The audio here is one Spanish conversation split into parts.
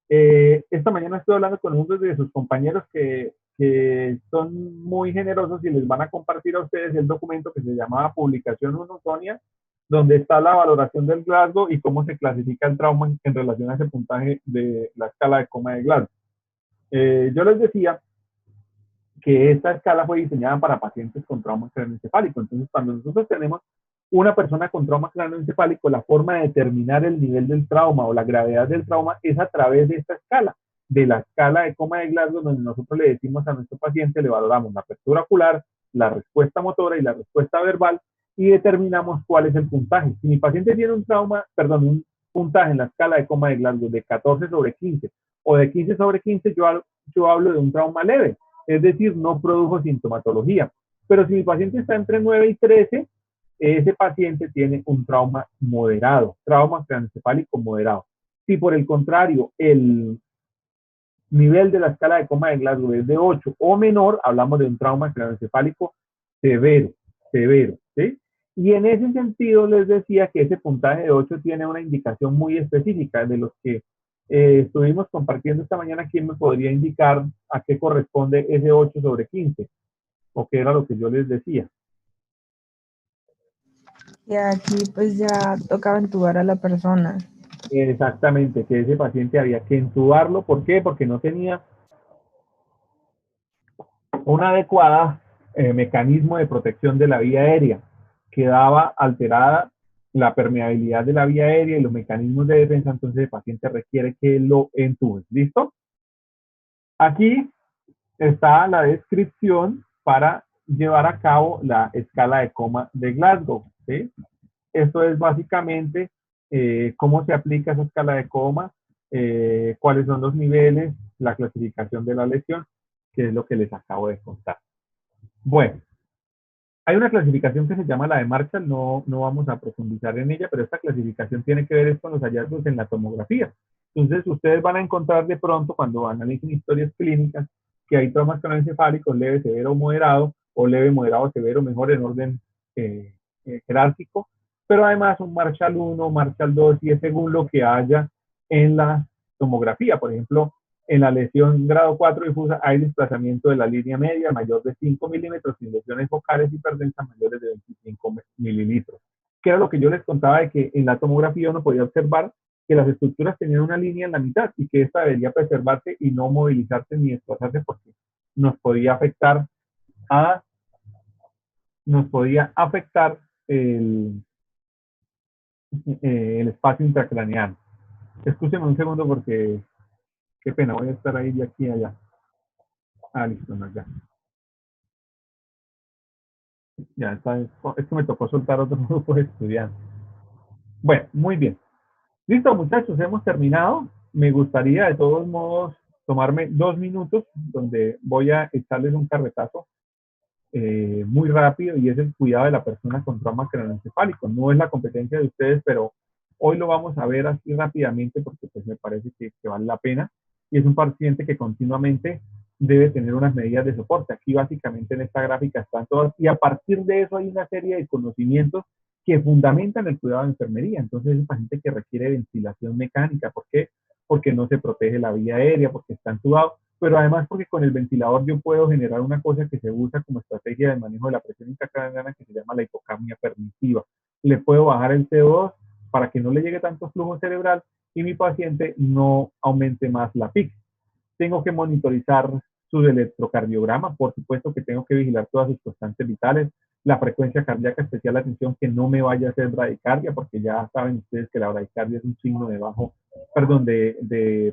Esta mañana estoy hablando con uno de sus compañeros que son muy generosos y les van a compartir a ustedes el documento que se llamaba Publicación 1, Sonia, donde está la valoración del Glasgow y cómo se clasifica el trauma en relación a ese puntaje de la escala de coma de Glasgow. Yo les decía que esta escala fue diseñada para pacientes con trauma craneoencefálico. Entonces, cuando nosotros tenemos una persona con trauma craneoencefálico, la forma de determinar el nivel del trauma o la gravedad del trauma es a través de esta escala, de la escala de coma de Glasgow, donde nosotros le decimos a nuestro paciente, le valoramos la apertura ocular, la respuesta motora y la respuesta verbal y determinamos cuál es el puntaje. Si mi paciente tiene un trauma, perdón, un puntaje en la escala de coma de Glasgow de 14 sobre 15 o de 15 sobre 15, yo hablo de un trauma leve, es decir, no produjo sintomatología. Pero si mi paciente está entre 9 y 13, ese paciente tiene un trauma moderado, trauma craneoencefálico moderado. Si por el contrario el nivel de la escala de coma de Glasgow es de 8 o menor, hablamos de un trauma craneoencefálico severo, ¿sí? Y en ese sentido les decía que ese puntaje de 8 tiene una indicación muy específica. De los que estuvimos compartiendo esta mañana, ¿quién me podría indicar a qué corresponde ese 8 sobre 15? ¿O qué era lo que yo les decía? Y aquí pues ya tocaba entubar a la persona. Exactamente, que ese paciente había que entubarlo. ¿Por qué? Porque no tenía una adecuada mecanismo de protección de la vía aérea. Quedaba alterada la permeabilidad de la vía aérea y los mecanismos de defensa, entonces el paciente requiere que lo entube. ¿Listo? Aquí está la descripción para llevar a cabo la escala de coma de Glasgow. ¿Sí? Esto es básicamente cómo se aplica esa escala de coma, cuáles son los niveles, la clasificación de la lesión, que es lo que les acabo de contar. Bueno, hay una clasificación que se llama la de Marshall, no vamos a profundizar en ella, pero esta clasificación tiene que ver con los hallazgos en la tomografía. Entonces, ustedes van a encontrar de pronto, cuando analicen historias clínicas, que hay traumas craneoencefálicos leve, severo o moderado, o leve, moderado, severo, mejor en orden jerárquico, pero además un Marshall 1, Marshall 2, y es según lo que haya en la tomografía. Por ejemplo, en la lesión grado 4 difusa hay desplazamiento de la línea media mayor de 5 milímetros sin lesiones focales hiperdensas mayores de 25 mililitros. Que era lo que yo les contaba de que en la tomografía uno podía observar que las estructuras tenían una línea en la mitad y que esta debería preservarse y no movilizarse ni desplazarse porque nos podía afectar el espacio intracraneal. Escúcheme un segundo porque qué pena, voy a estar ahí de aquí a allá. Listo, no, ya. Ya está, es que me tocó soltar otro grupo de estudiantes. Bueno, muy bien. Listo, muchachos, hemos terminado. Me gustaría, de todos modos, tomarme 2 minutos donde voy a echarles un carretazo muy rápido y es el cuidado de la persona con trauma craneoencefálico. No es la competencia de ustedes, pero hoy lo vamos a ver así rápidamente porque pues me parece que vale la pena. Y es un paciente que continuamente debe tener unas medidas de soporte. Aquí básicamente en esta gráfica están todas y a partir de eso hay una serie de conocimientos que fundamentan el cuidado de enfermería. Entonces es un paciente que requiere ventilación mecánica. ¿Por qué? Porque no se protege la vía aérea, porque está entubado, pero además porque con el ventilador yo puedo generar una cosa que se usa como estrategia de manejo de la presión intracraneana que se llama la hipocapnia permisiva. Le puedo bajar el CO2 para que no le llegue tanto flujo cerebral y mi paciente no aumente más la PIC. Tengo que monitorizar sus electrocardiogramas, por supuesto que tengo que vigilar todas sus constantes vitales, la frecuencia cardíaca, especial atención que no me vaya a hacer bradicardia, porque ya saben ustedes que la bradicardia es un signo de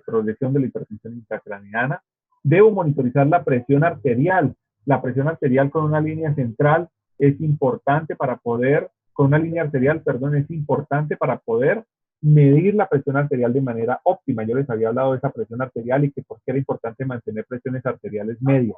progresión de la hipertensión intracraneana. Debo monitorizar la presión arterial. La presión arterial con una línea central es importante para poder, es importante para poder medir la presión arterial de manera óptima. Yo les había hablado de esa presión arterial y que por qué era importante mantener presiones arteriales medias.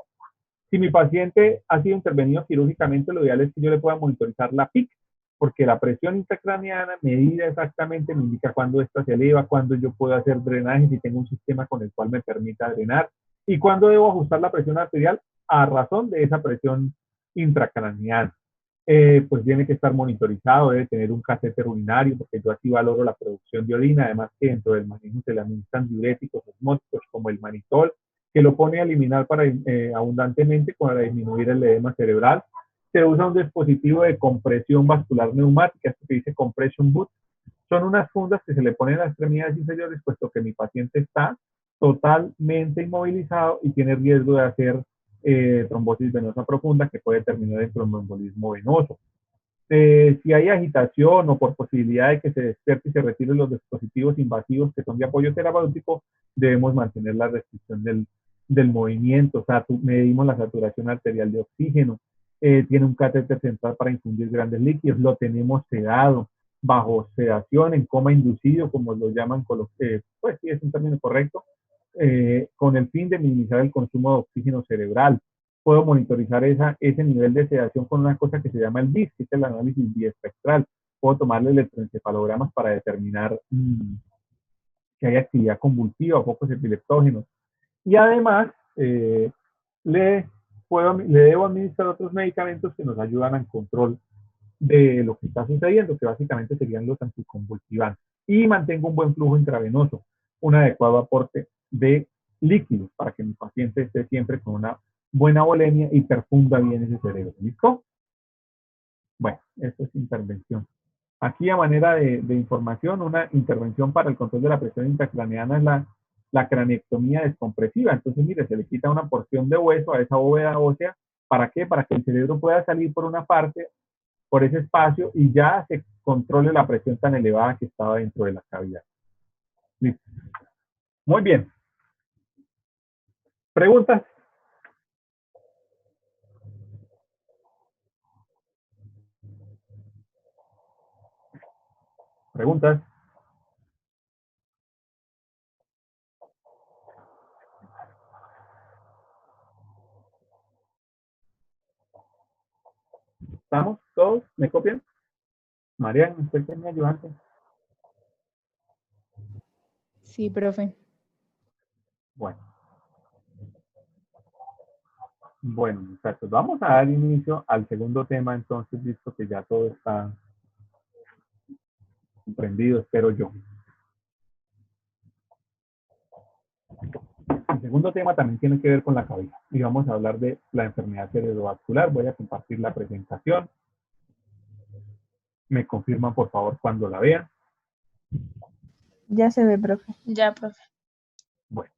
Si mi paciente ha sido intervenido quirúrgicamente, lo ideal es que yo le pueda monitorizar la PIC, porque la presión intracraneana medida exactamente me indica cuándo esta se eleva, cuándo yo puedo hacer drenaje, si tengo un sistema con el cual me permita drenar, y cuándo debo ajustar la presión arterial a razón de esa presión intracraneana. pues tiene que estar monitorizado, debe tener un catéter urinario, porque yo así valoro la producción de orina, además que dentro del manejo se le administran diuréticos osmóticos como el manitol, que lo pone a eliminar abundantemente para disminuir el edema cerebral. Se usa un dispositivo de compresión vascular neumática, esto que dice compression boot. Son unas fundas que se le ponen a las extremidades inferiores, puesto que mi paciente está totalmente inmovilizado y tiene riesgo de hacer trombosis venosa profunda que puede terminar en tromboembolismo venoso. Si hay agitación o por posibilidad de que se despierte y se retiren los dispositivos invasivos que son de apoyo terapéutico, debemos mantener la restricción del movimiento. O sea, medimos la saturación arterial de oxígeno, tiene un catéter central para infundir grandes líquidos, lo tenemos sedado, bajo sedación, en coma inducido, como lo llaman, pues sí, es un término correcto, con el fin de minimizar el consumo de oxígeno cerebral. Puedo monitorizar ese nivel de sedación con una cosa que se llama el BIS, que es el análisis biespectral. Puedo tomarle electroencefalogramas para determinar que hay actividad convulsiva o focos epileptógenos. Y además, le debo administrar otros medicamentos que nos ayudan al control de lo que está sucediendo, que básicamente serían los anticonvulsivantes. Y mantengo un buen flujo intravenoso, un adecuado aporte de líquidos para que mi paciente esté siempre con una buena volemia y perfunda bien ese cerebro. ¿Listo? Bueno, esto es intervención. Aquí a manera de información, una intervención para el control de la presión intracraneana es la craneectomía descompresiva. Entonces, mire, se le quita una porción de hueso a esa bóveda ósea. ¿Para qué? Para que el cerebro pueda salir por una parte, por ese espacio, y ya se controle la presión tan elevada que estaba dentro de la cavidad. ¿Listo? Muy bien. ¿Preguntas? ¿Preguntas? ¿Estamos todos? ¿Me copian? Mariana, ¿usted es mi ayudante? Sí, profe. Bueno. Bueno, muchachos, vamos a dar inicio al segundo tema, entonces, visto que ya todo está comprendido, espero yo. El segundo tema también tiene que ver con la cabeza y vamos a hablar de la enfermedad cerebrovascular. Voy a compartir la presentación. Me confirman, por favor, cuando la vean. Ya se ve, profe. Ya, profe. Bueno.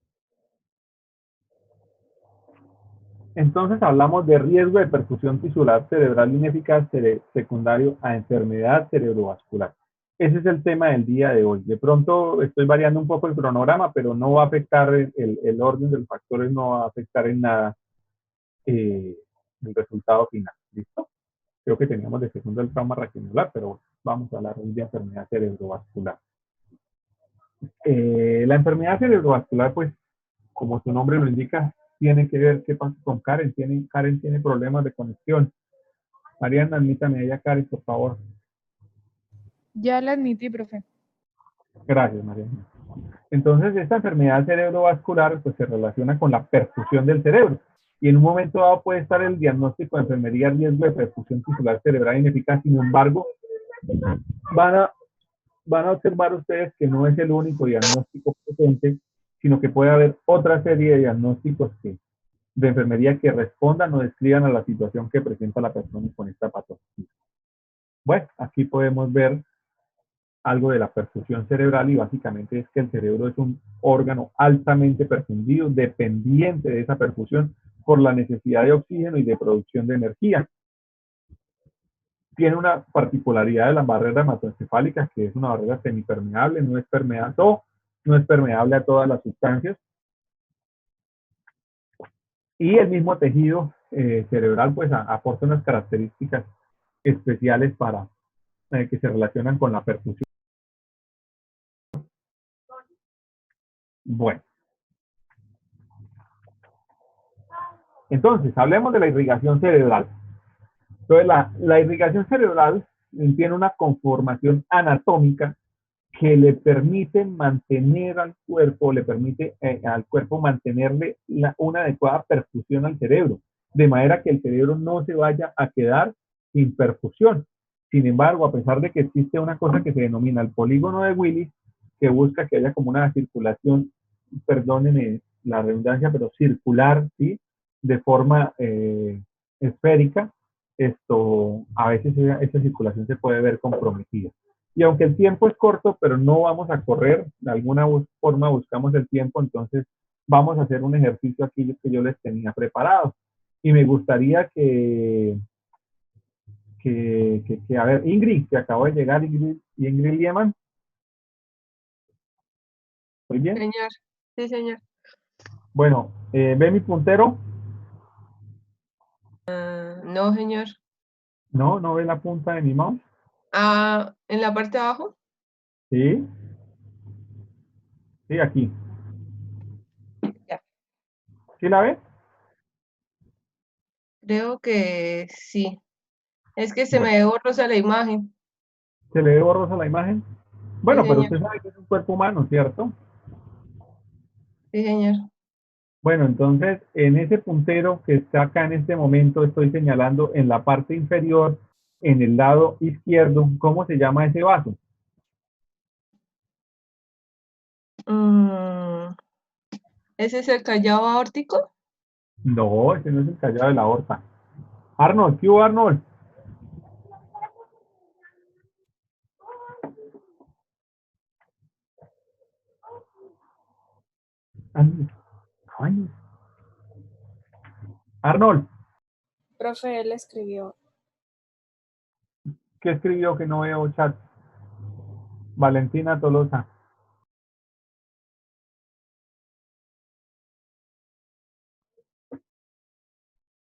Entonces hablamos de riesgo de perfusión tisular cerebral ineficaz secundario a enfermedad cerebrovascular. Ese es el tema del día de hoy. De pronto estoy variando un poco el cronograma, pero no va a afectar el orden de los factores, no va a afectar en nada el resultado final. ¿Listo? Creo que teníamos de segundo el trauma raquidicular, pero vamos a hablar hoy de enfermedad cerebrovascular. La enfermedad cerebrovascular, pues, como su nombre lo indica, tiene que ver qué pasa con Karen. Karen tiene problemas de conexión. Mariana, admítame a ella, Karen, por favor. Ya la admití, profe. Gracias, Mariana. Entonces, esta enfermedad cerebrovascular pues, se relaciona con la perfusión del cerebro. Y en un momento dado puede estar el diagnóstico de enfermería a riesgo de perfusión tisular cerebral ineficaz. Sin embargo, van a observar ustedes que no es el único diagnóstico presente, sino que puede haber otra serie de diagnósticos de enfermería que respondan o describan a la situación que presenta la persona con esta patología. Bueno, aquí podemos ver algo de la perfusión cerebral y básicamente es que el cerebro es un órgano altamente perfundido, dependiente de esa perfusión por la necesidad de oxígeno y de producción de energía. Tiene una particularidad de la barrera hematoencefálica, que es una barrera semipermeable, no es permeable a todas las sustancias. Y el mismo tejido cerebral pues aporta unas características especiales para que se relacionan con la perfusión. Bueno. Entonces, hablemos de la irrigación cerebral. Entonces, la irrigación cerebral tiene una conformación anatómica que le permite mantener al cuerpo, mantenerle una adecuada perfusión al cerebro, de manera que el cerebro no se vaya a quedar sin perfusión. Sin embargo, a pesar de que existe una cosa que se denomina el polígono de Willis, que busca que haya como una circulación, perdónenme la redundancia, pero circular, ¿sí? De forma esférica, esto, a veces esa circulación se puede ver comprometida. Y aunque el tiempo es corto, pero no vamos a correr, de alguna forma buscamos el tiempo, entonces vamos a hacer un ejercicio aquí que yo les tenía preparado. Y me gustaría a ver, Ingrid, que acabo de llegar, Ingrid Liemann. ¿Muy bien? Señor, sí, señor. Bueno, ¿ve mi puntero? No, señor. No, ¿no ve la punta de mi mouse? Ah, en la parte de abajo. Sí, sí, aquí. Ya. ¿Sí la ve? Creo que sí. Es que se Bueno, me ve borrosa la imagen. ¿se le ve borrosa la imagen? Sí, Bueno, pero señor. usted sabe que es un cuerpo humano, ¿cierto? Sí, señor. Bueno, entonces, en ese puntero que está acá en este momento, estoy señalando en la parte inferior, en el lado izquierdo, ¿cómo se llama ese vaso? Mm, ¿Ese es el callado aórtico? No, ese no es el callado de la aorta. Arnold, ¿qué hubo, Arnold? Ay, Arnold, Profe, él escribió. ¿qué escribió que no veo chat? Valentina Tolosa.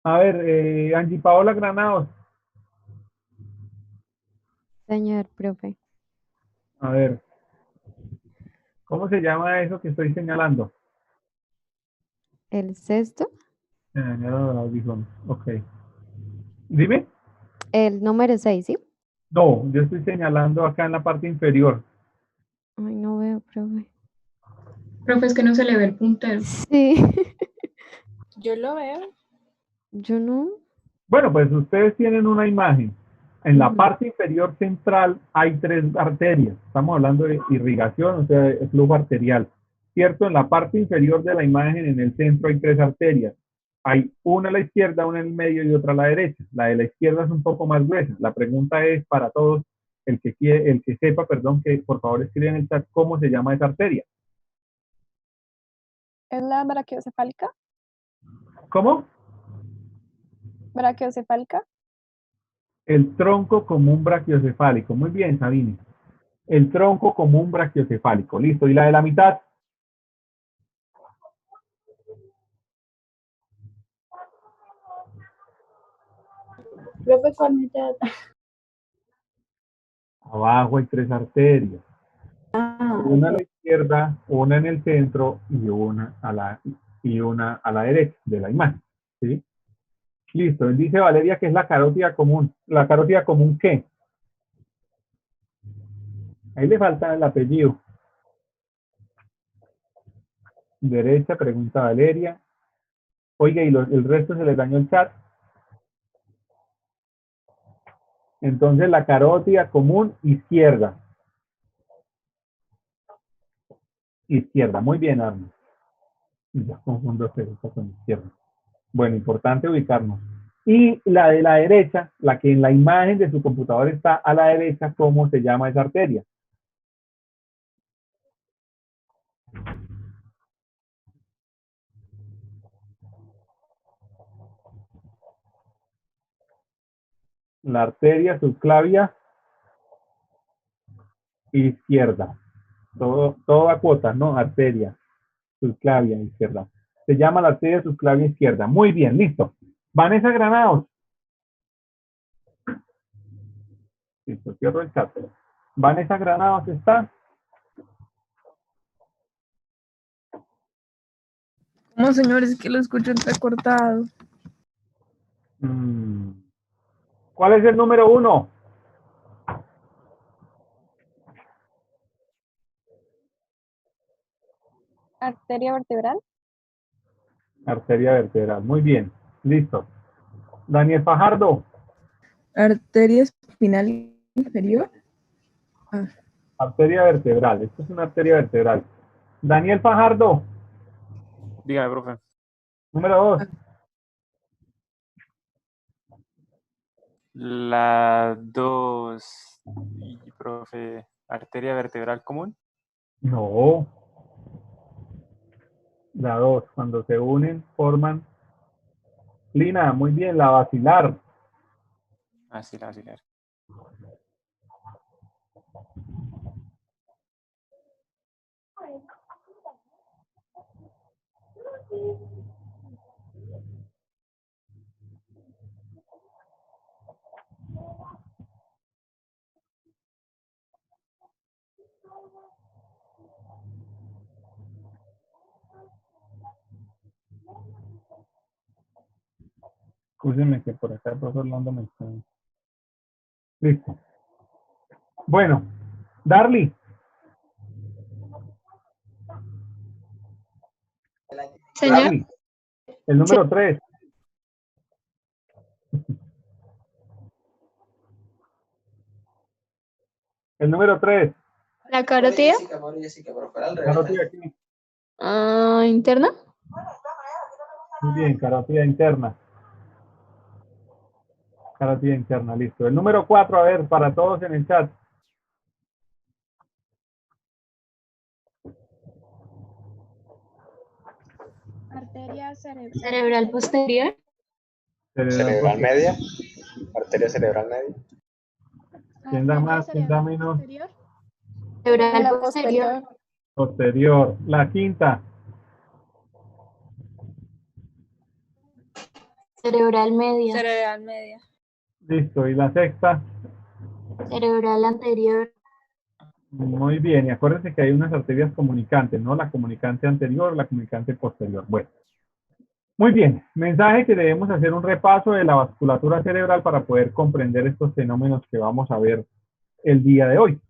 A ver, Angie Paola Granados. Señor profe, A ver, ¿cómo se llama eso que estoy señalando? el sexto, Señalado de audífonos. Ok. Dime. el número 6, ¿sí? No, yo estoy señalando acá en la parte inferior. Ay, no veo, profe. Profe, es que no se le ve el puntero. Sí, Yo lo veo. yo no. Bueno, pues ustedes tienen una imagen. En la Ujú. parte inferior central hay 3 arterias. Estamos hablando de irrigación, o sea, de flujo arterial. ¿Cierto? En la parte inferior de la imagen, en el centro, hay 3 arterias. Hay una a la izquierda, una en el medio y otra a la derecha. La de la izquierda es un poco más gruesa. La pregunta es para todos, el que sepa, perdón, que por favor escriban en el chat cómo se llama esa arteria. ¿Es la brachiocefálica? ¿Cómo? ¿Brachiocefálica? El tronco común brachiocefálico. Muy bien, Sabine. El tronco común brachiocefálico. Listo. ¿Y la de la mitad? Profe, ¿cuál mitad? Abajo hay 3 arterias. Ah, Una a la izquierda, una en el centro y una a la derecha de la imagen. ¿Sí? Listo. Dice Valeria que es la carótida común. ¿La carótida común qué? Ahí le falta el apellido. Derecha, pregunta Valeria. Oiga, ¿y el resto se le dañó el chat? Entonces la carótida común izquierda. Izquierda. Muy bien, Arno. Ya confundo derecha con izquierda. Bueno, importante ubicarnos. Y la de la derecha, la que en la imagen de su computador está a la derecha, ¿cómo se llama esa arteria? La arteria subclavia izquierda. Todo a cuotas, ¿no? Arteria subclavia izquierda. Se llama la arteria subclavia izquierda. Muy bien, listo. Vanessa Granados. Listo, cierro el chat. Vanessa Granados está. No, señores, que lo escucho entrecortado. ¿Cuál es el número 1? ¿Arteria vertebral? Arteria vertebral. Muy bien, listo. Daniel Fajardo. Arteria espinal inferior. Ah, Arteria vertebral. Esto es una arteria vertebral. Daniel Fajardo, Dígame, profe. número 2. La 2, profe, arteria vertebral común. No. La 2. Cuando se unen, forman. Lina, muy bien, la basilar. Así la auxiliar. Escúcheme que por acá el profesor Orlando me está. Listo. Bueno, Darly. Señor, Darly. El número 3. El número 3. la carotida Carótida aquí. interna. Muy bien, carótida interna. Carótida interna, listo. El número 4, a ver, para todos en el chat. Arteria cerebral. Cerebral posterior. Cerebral media, arteria cerebral media. ¿Quién da más? ¿Quién da menos? Cerebral posterior. Posterior. La 5. Cerebral media. Cerebral media. Listo. ¿Y la 6? Cerebral anterior. Muy bien. Y acuérdense que hay unas arterias comunicantes, ¿no? La comunicante anterior, la comunicante posterior. Bueno. Muy bien. Mensaje que debemos hacer un repaso de la vasculatura cerebral para poder comprender estos fenómenos que vamos a ver el día de hoy.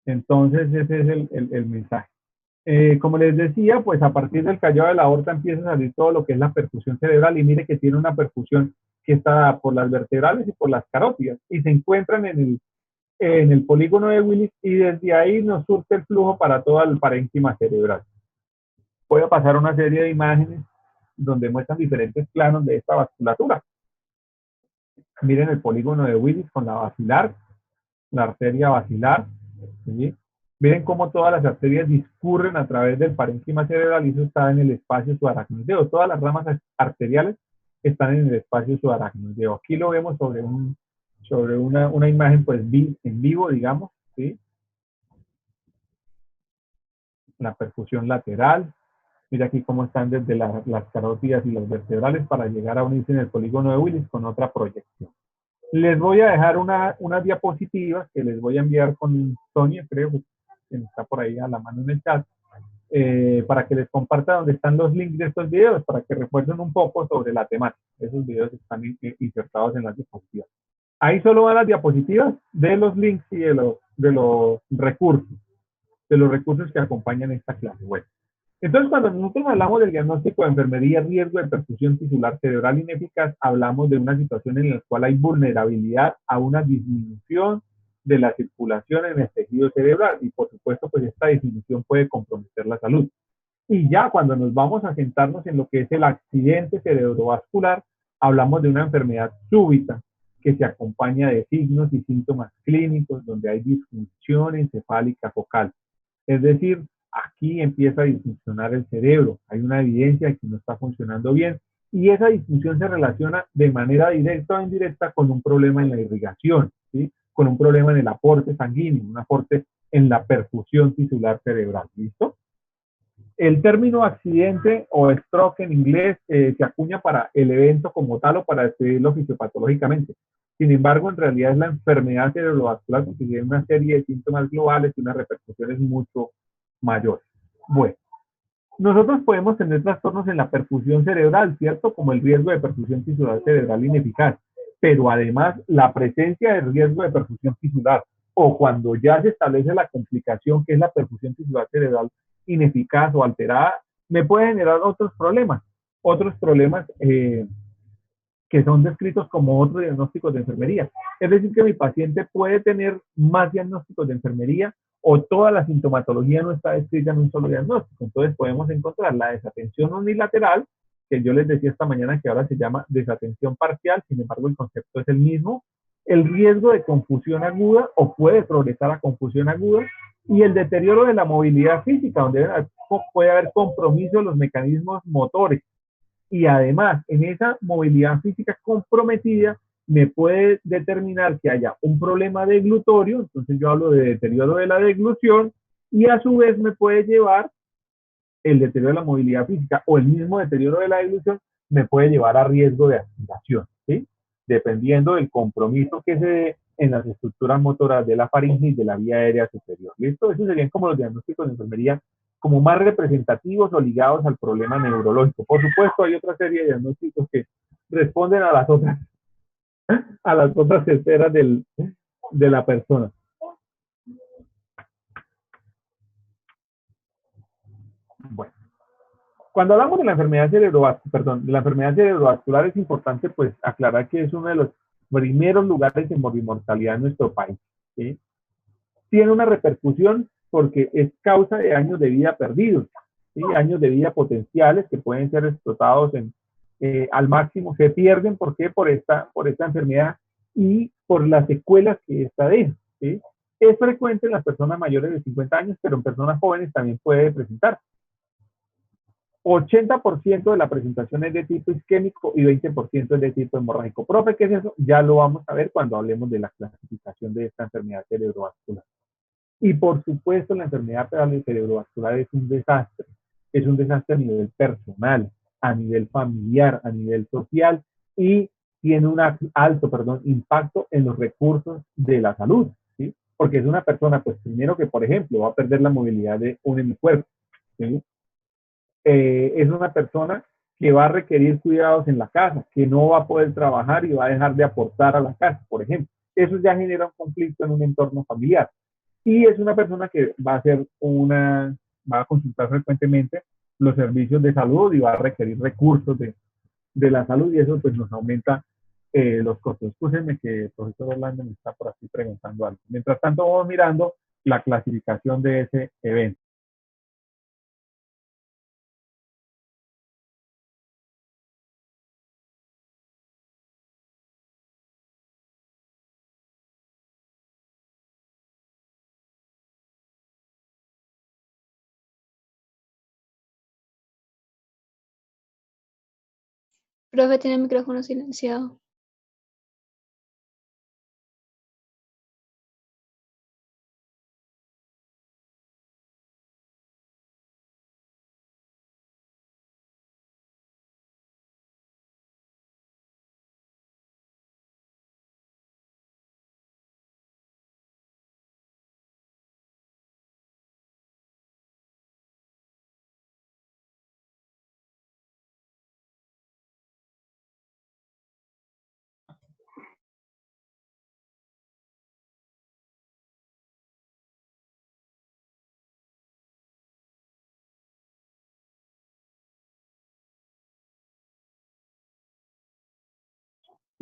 Entonces, ese es el mensaje. Como les decía, pues a partir del callado de la aorta empieza a salir todo lo que es la perfusión cerebral y mire que tiene una perfusión que está por las vertebrales y por las carótidas y se encuentran en el polígono de Willis y desde ahí nos surte el flujo para todo el parénquima cerebral. Voy a pasar una serie de imágenes donde muestran diferentes planos de esta vasculatura. Miren el polígono de Willis con la basilar, la arteria basilar, ¿sí? Miren cómo todas las arterias discurren a través del parénquima cerebral y eso está en el espacio subaracnoideo. Todas las ramas arteriales están en el espacio subaracnoideo. Aquí lo vemos sobre una imagen pues en vivo, digamos, ¿sí? La perfusión lateral. Mira aquí cómo están desde las carótidas y los vertebrales para llegar a unirse en el polígono de Willis con otra proyección. Les voy a dejar unas diapositivas que les voy a enviar con Sonia, creo que está por ahí a la mano en el chat, para que les comparta donde están los links de estos videos, para que refuercen un poco sobre la temática. Esos videos están insertados en las diapositivas. Ahí solo van las diapositivas de los links y de los recursos que acompañan esta clase. Bueno. Entonces, cuando nosotros hablamos del diagnóstico de enfermería, riesgo de perfusión tisular cerebral ineficaz, hablamos de una situación en la cual hay vulnerabilidad a una disminución de la circulación en el tejido cerebral y, por supuesto, pues esta disminución puede comprometer la salud. Y ya cuando nos vamos a sentarnos en lo que es el accidente cerebrovascular, hablamos de una enfermedad súbita que se acompaña de signos y síntomas clínicos donde hay disfunción encefálica focal. Es decir, aquí empieza a disfuncionar el cerebro, hay una evidencia de que no está funcionando bien y esa disfunción se relaciona de manera directa o indirecta con un problema en la irrigación, ¿sí? Con un problema en el aporte sanguíneo, un aporte en la perfusión tisular cerebral, ¿listo? El término accidente o stroke en inglés se acuña para el evento como tal o para describirlo fisiopatológicamente. Sin embargo, en realidad es la enfermedad cerebrovascular que tiene una serie de síntomas globales y unas repercusiones mucho mayores. Bueno, nosotros podemos tener trastornos en la perfusión cerebral, ¿cierto? Como el riesgo de perfusión tisular cerebral ineficaz. Pero además, la presencia del riesgo de perfusión tisular o cuando ya se establece la complicación que es la perfusión tisular cerebral ineficaz o alterada, me puede generar otros problemas que son descritos como otros diagnósticos de enfermería. Es decir, que mi paciente puede tener más diagnósticos de enfermería o toda la sintomatología no está descrita en un solo diagnóstico. Entonces podemos encontrar la desatención unilateral, que yo les decía esta mañana que ahora se llama desatención parcial, sin embargo el concepto es el mismo, el riesgo de confusión aguda o puede progresar a confusión aguda, y el deterioro de la movilidad física, donde puede haber compromiso de los mecanismos motores. Y además, en esa movilidad física comprometida, me puede determinar que haya un problema de glutorio, entonces yo hablo de deterioro de la deglución, y a su vez me puede llevar el deterioro de la movilidad física o el mismo deterioro de la deglución, me puede llevar a riesgo de aspiración, ¿sí? Dependiendo del compromiso que se dé en las estructuras motoras de la faringe y de la vía aérea superior. ¿Listo? Esos serían como los diagnósticos de enfermería como más representativos o ligados al problema neurológico. Por supuesto, hay otra serie de diagnósticos que responden a las otras esferas de la persona. Bueno, cuando hablamos de la enfermedad cerebrovascular, es importante pues aclarar que es uno de los primeros lugares en morbimortalidad en nuestro país, ¿sí? Tiene una repercusión porque es causa de años de vida perdidos, ¿sí? Años de vida potenciales que pueden ser explotados al máximo, se pierden. ¿Por qué? Por esta enfermedad y por las secuelas que esta deja, ¿sí? Es frecuente en las personas mayores de 50 años, pero en personas jóvenes también puede presentar. 80% de la presentación es de tipo isquémico y 20% es de tipo hemorrágico. Profe, ¿qué es eso? Ya lo vamos a ver cuando hablemos de la clasificación de esta enfermedad cerebrovascular. Y por supuesto, la enfermedad cerebrovascular es un desastre. Es un desastre a nivel personal, a nivel familiar, a nivel social, y tiene un alto impacto en los recursos de la salud, ¿sí? Porque es una persona, pues primero que, por ejemplo, va a perder la movilidad de un hemicuerpo, ¿sí? Es una persona que va a requerir cuidados en la casa, que no va a poder trabajar y va a dejar de aportar a la casa, por ejemplo. Eso ya genera un conflicto en un entorno familiar. Y es una persona que va a consultar frecuentemente los servicios de salud y va a requerir recursos de la salud, y eso pues nos aumenta los costos. Escúchenme que el profesor Orlando me está por aquí preguntando algo. Mientras tanto vamos mirando la clasificación de ese evento. Profe, tiene el micrófono silenciado.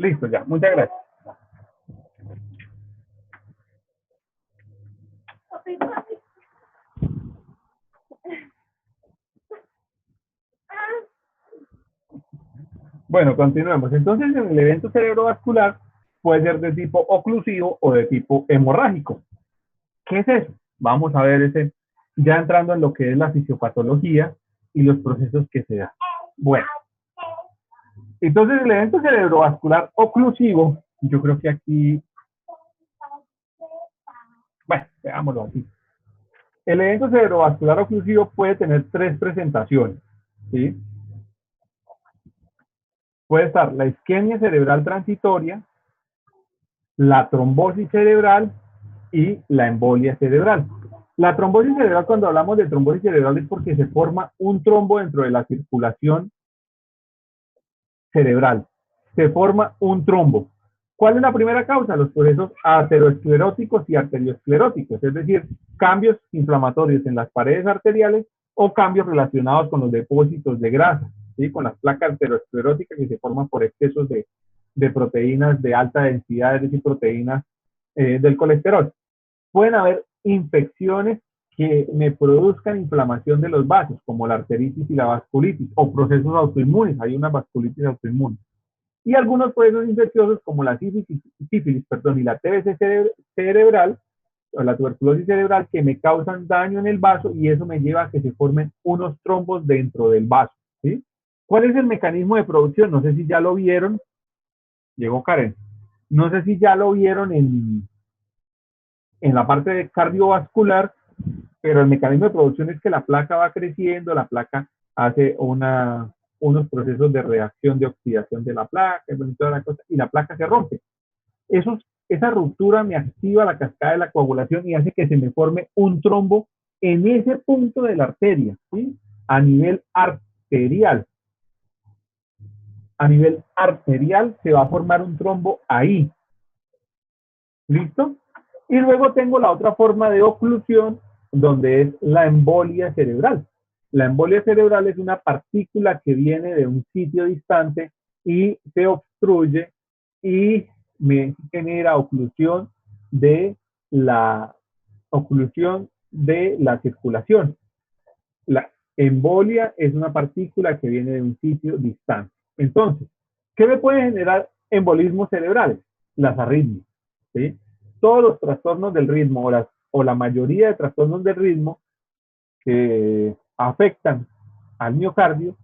Listo, ya. Muchas gracias. Bueno, continuemos. Entonces, en el evento cerebrovascular puede ser de tipo oclusivo o de tipo hemorrágico. ¿Qué es eso? Vamos a ver ese, ya entrando en lo que es la fisiopatología y los procesos que se dan. Bueno, entonces el evento cerebrovascular oclusivo, yo creo que aquí, bueno, veámoslo así. El evento cerebrovascular oclusivo puede tener tres presentaciones, ¿sí? Puede estar la isquemia cerebral transitoria, la trombosis cerebral y la embolia cerebral. La trombosis cerebral, cuando hablamos de trombosis cerebral, es porque se forma un trombo dentro de la circulación cerebral. Se forma un trombo. ¿Cuál es la primera causa? Los procesos ateroescleróticos y arterioscleróticos, es decir, cambios inflamatorios en las paredes arteriales o cambios relacionados con los depósitos de grasa. ¿sí? Con las placas ateroscleróticas que se forman por excesos de proteínas de alta densidad, es decir, proteínas del colesterol. Pueden haber infecciones que me produzcan inflamación de los vasos, como la arteritis y la vasculitis, o procesos autoinmunes, hay una vasculitis autoinmune. Y algunos procesos infecciosos, como la sífilis, y la TBC cerebral, o la tuberculosis cerebral, que me causan daño en el vaso y eso me lleva a que se formen unos trombos dentro del vaso, ¿sí? ¿Cuál es el mecanismo de producción? No sé si ya lo vieron. Llegó Karen. No sé si ya lo vieron en la parte de cardiovascular, pero el mecanismo de producción es que la placa va creciendo, la placa hace unos procesos de reacción de oxidación de la placa, y la placa se rompe. Esa ruptura me activa la cascada de la coagulación y hace que se me forme un trombo en ese punto de la arteria, ¿sí? A nivel arterial. A nivel arterial se va a formar un trombo ahí. ¿Listo? Y luego tengo la otra forma de oclusión, donde es la embolia cerebral. La embolia cerebral es una partícula que viene de un sitio distante y se obstruye y me genera oclusión de la circulación. La embolia es una partícula que viene de un sitio distante. Entonces, ¿qué me puede generar embolismos cerebrales? Las arritmias, ¿sí? Todos los trastornos del ritmo o la mayoría de trastornos del ritmo que afectan al miocardio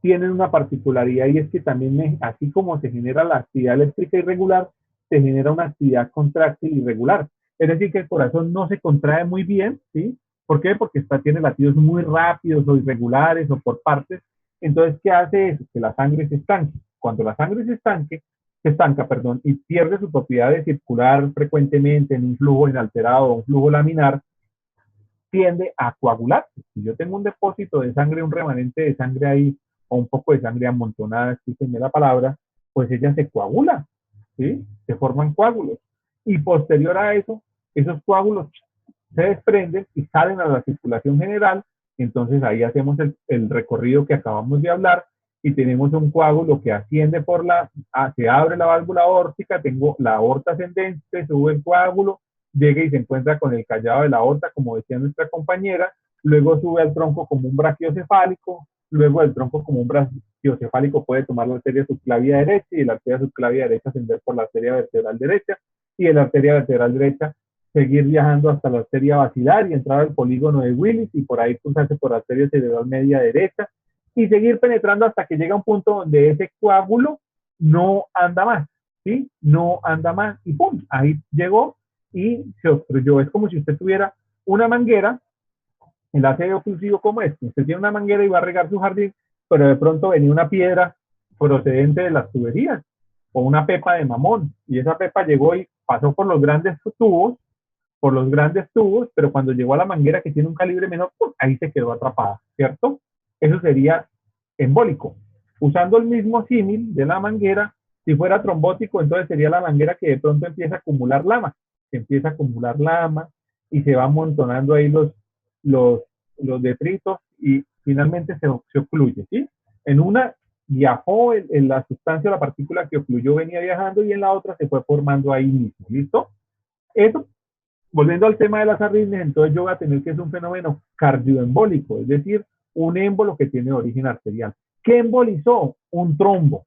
tienen una particularidad y es que también, así como se genera la actividad eléctrica irregular, se genera una actividad contráctil irregular. Es decir, que el corazón no se contrae muy bien, ¿sí? ¿Por qué? Porque tiene latidos muy rápidos o irregulares o por partes. Entonces, ¿qué hace eso? Que la sangre se estanque. Cuando la sangre se estanca, y pierde su propiedad de circular frecuentemente en un flujo inalterado o un flujo laminar, tiende a coagularse. Si yo tengo un depósito de sangre, un remanente de sangre ahí, o un poco de sangre amontonada, escúchenme la palabra, pues ella se coagula, ¿sí? Se forman coágulos. Y posterior a eso, esos coágulos se desprenden y salen a la circulación general. Entonces ahí hacemos el recorrido que acabamos de hablar y tenemos un coágulo que asciende se abre la válvula aórtica, tengo la aorta ascendente, sube el coágulo, llega y se encuentra con el callado de la aorta, como decía nuestra compañera, luego sube al tronco como un brachiocefálico, luego el tronco como un brachiocefálico puede tomar la arteria subclavia derecha y la arteria subclavia derecha ascender por la arteria vertebral derecha y en la arteria vertebral derecha seguir viajando hasta la arteria basilar y entrar al polígono de Willis y por ahí cruzarse por la arteria cerebral media derecha y seguir penetrando hasta que llega un punto donde ese coágulo no anda más, ¿sí? No anda más y ¡pum! Ahí llegó y se obstruyó. Es como si usted tuviera una manguera, el ácido oclusivo como este. Usted tiene una manguera y va a regar su jardín, pero de pronto venía una piedra procedente de las tuberías o una pepa de mamón y esa pepa llegó y pasó por los grandes tubos, pero cuando llegó a la manguera que tiene un calibre menor, ¡pum! Ahí se quedó atrapada, ¿cierto? Eso sería embólico. Usando el mismo símil de la manguera, si fuera trombótico, entonces sería la manguera que de pronto empieza a acumular lama. Se empieza a acumular lama y se va amontonando ahí los detritos y finalmente se ocluye, ¿sí? En una viajó en la sustancia, la partícula que ocluyó venía viajando y en la otra se fue formando ahí mismo, ¿listo? Eso, volviendo al tema de las arritmias, entonces yo voy a tener que es un fenómeno cardioembólico, es decir, un émbolo que tiene origen arterial. ¿Qué embolizó? Un trombo,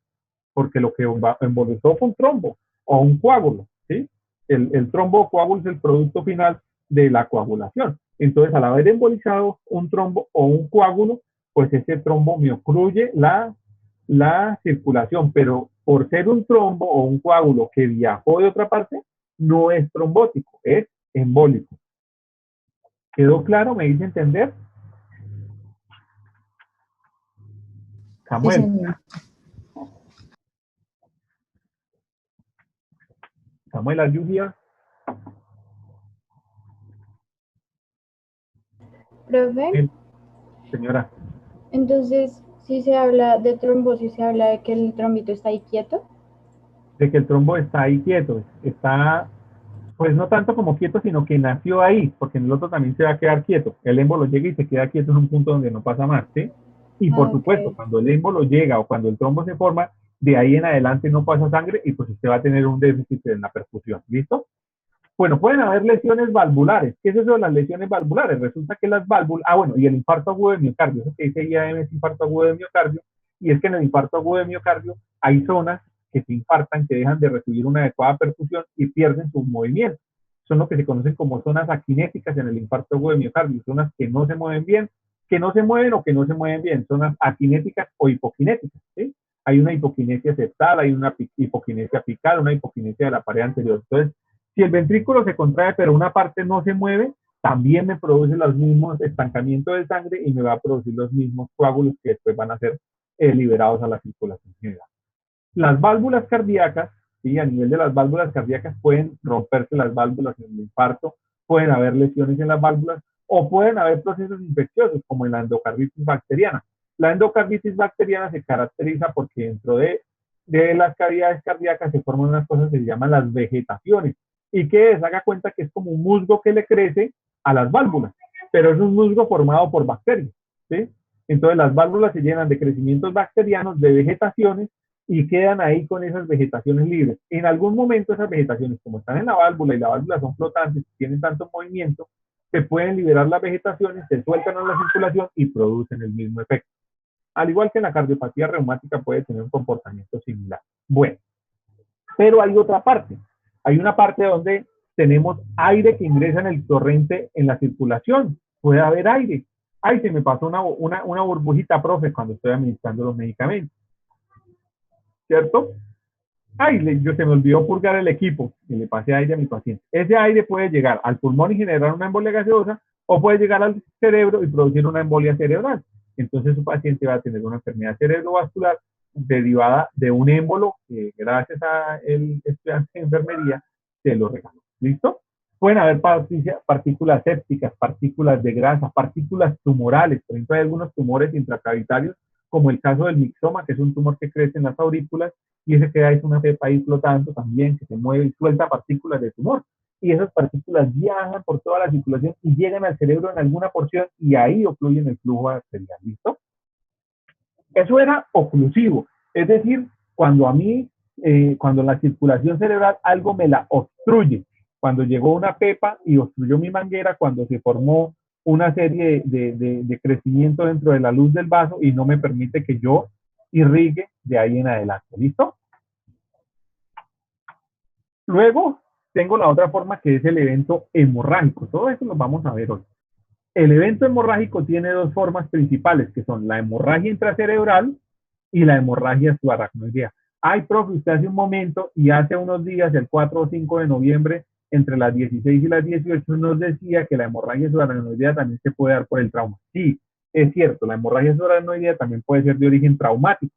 porque lo que embolizó fue un trombo o un coágulo, ¿sí? El trombo o coágulo es el producto final de la coagulación. Entonces, al haber embolizado un trombo o un coágulo, pues ese trombo me ocluye la circulación, pero por ser un trombo o un coágulo que viajó de otra parte, no es trombótico, es embólico. ¿Quedó claro? ¿Me hice entender? Samuel. Sí, señor. Samuel, ¿are you here? Profe, Sí, señora. entonces, si se habla de trombosis, se habla de que el trombito está ahí quieto. De que el trombo está ahí quieto, está, pues no tanto como quieto, sino que nació ahí, porque en el otro también se va a quedar quieto. El émbolo llega y se queda quieto en un punto donde no pasa más, ¿sí? Y por Ah, supuesto, ok. cuando el émbolo llega o cuando el trombo se forma, de ahí en adelante no pasa sangre y pues usted va a tener un déficit en la perfusión. ¿Listo? Bueno, pueden haber lesiones valvulares. ¿Qué es eso de las lesiones valvulares? Resulta que las válvulas, bueno, y el infarto agudo de miocardio, eso que dice IAM es infarto agudo de miocardio, y es que en el infarto agudo de miocardio hay zonas que se infartan, que dejan de recibir una adecuada perfusión y pierden su movimiento. Son lo que se conocen como zonas aquinéticas en el infarto agudo de miocardio, zonas que no se mueven bien, que no se mueven o que no se mueven bien, zonas aquinéticas o hipoquinéticas, ¿sí? Hay una hipoquinesia septal, hay una hipoquinesia apical, una hipoquinesia de la pared anterior. Entonces, si el ventrículo se contrae pero una parte no se mueve, también me produce los mismos estancamientos de sangre y me va a producir los mismos coágulos que después van a ser liberados a la circulación general. Las válvulas cardíacas, ¿sí? A nivel de las válvulas cardíacas pueden romperse las válvulas en el infarto, pueden haber lesiones en las válvulas o pueden haber procesos infecciosos como en la endocarditis bacteriana. La endocarditis bacteriana se caracteriza porque dentro de las cavidades cardíacas se forman unas cosas que se llaman las vegetaciones. ¿Y qué es? Haga cuenta que es como un musgo que le crece a las válvulas, pero es un musgo formado por bacterias, ¿sí? Entonces las válvulas se llenan de crecimientos bacterianos, de vegetaciones, y quedan ahí con esas vegetaciones libres. En algún momento esas vegetaciones, como están en la válvula y la válvula son flotantes, tienen tanto movimiento, se pueden liberar las vegetaciones, se sueltan a la circulación y producen el mismo efecto. Al igual que en la cardiopatía reumática puede tener un comportamiento similar. Bueno, pero hay otra parte. Hay una parte donde tenemos aire que ingresa en el torrente en la circulación. Puede haber aire. Ay, se me pasó una burbujita, profe, cuando estoy administrando los medicamentos. ¿Cierto? Ay, se me olvidó purgar el equipo y le pasé aire a mi paciente. Ese aire puede llegar al pulmón y generar una embolia gaseosa o puede llegar al cerebro y producir una embolia cerebral. Entonces su paciente va a tener una enfermedad cerebrovascular derivada de un émbolo que gracias a el estudiante de enfermería se lo regaló. ¿Listo? Pueden haber partículas sépticas, partículas de grasa, partículas tumorales. Por ejemplo, hay algunos tumores intracavitarios, como el caso del mixoma, que es un tumor que crece en las aurículas, y ese queda es una pepa ahí flotando también, que se mueve y suelta partículas de tumor. Y esas partículas viajan por toda la circulación y llegan al cerebro en alguna porción y ahí ocluyen el flujo arterial. ¿Listo? Eso era oclusivo. Es decir, cuando a mí, cuando la circulación cerebral algo me la obstruye, cuando llegó una pepa y obstruyó mi manguera, cuando se formó una serie de crecimiento dentro de la luz del vaso y no me permite que yo irrigue de ahí en adelante. ¿Listo? Luego tengo la otra forma que es el evento hemorrágico. Todo eso lo vamos a ver hoy. El evento hemorrágico tiene dos formas principales, que son la hemorragia intracerebral y la hemorragia subaracnoidea. Ay, profe, usted hace un momento y hace unos días, el 4 o 5 de noviembre, entre las 16 y las 18, nos decía que la hemorragia subaracnoidea también se puede dar por el trauma. Sí, es cierto, la hemorragia subaracnoidea también puede ser de origen traumático,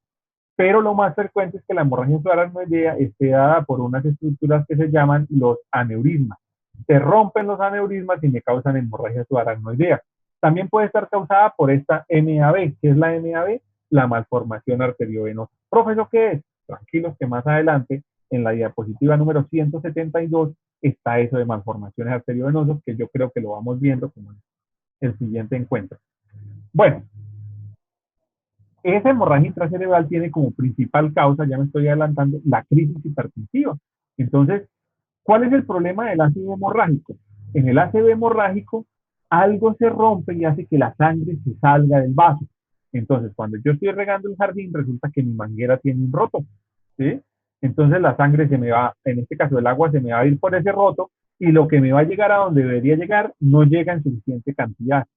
pero lo más frecuente es que la hemorragia subaracnoidea esté dada por unas estructuras que se llaman los aneurismas. Se rompen los aneurismas y me causan hemorragia subaracnoidea. También puede estar causada por esta MAB. ¿Qué es la MAB? La malformación arteriovenosa. ¿Profesor qué es? Tranquilos que más adelante, en la diapositiva número 172, está eso de malformaciones arteriovenosas, que yo creo que lo vamos viendo como en el siguiente encuentro. Bueno, esa hemorragia intracerebral tiene como principal causa, ya me estoy adelantando, la crisis hipertensiva. Entonces, ¿cuál es el problema del ácido hemorrágico? En el ácido hemorrágico, algo se rompe y hace que la sangre se salga del vaso. Entonces, cuando yo estoy regando el jardín, resulta que mi manguera tiene un roto, ¿sí? Entonces la sangre se me va, en este caso el agua se me va a ir por ese roto y lo que me va a llegar a donde debería llegar no llega en suficiente cantidad.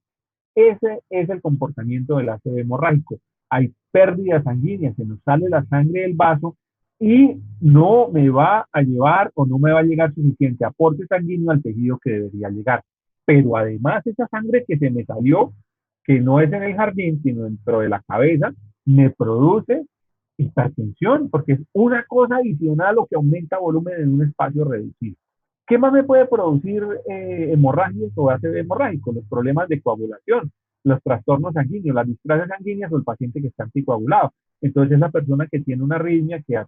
Ese es el comportamiento del ácido hemorrágico. Hay pérdida sanguínea, se nos sale la sangre del vaso y no me va a llevar o no me va a llegar suficiente aporte sanguíneo al tejido que debería llegar. Pero además esa sangre que se me salió, que no es en el jardín, sino dentro de la cabeza, me produce hipertensión, porque es una cosa adicional a lo que aumenta volumen en un espacio reducido. ¿Qué más me puede producir hemorragias o ácido hemorrágico? Los problemas de coagulación, los trastornos sanguíneos, las displasias sanguíneas o el paciente que está anticoagulado. Entonces, esa persona que tiene una arritmia, que a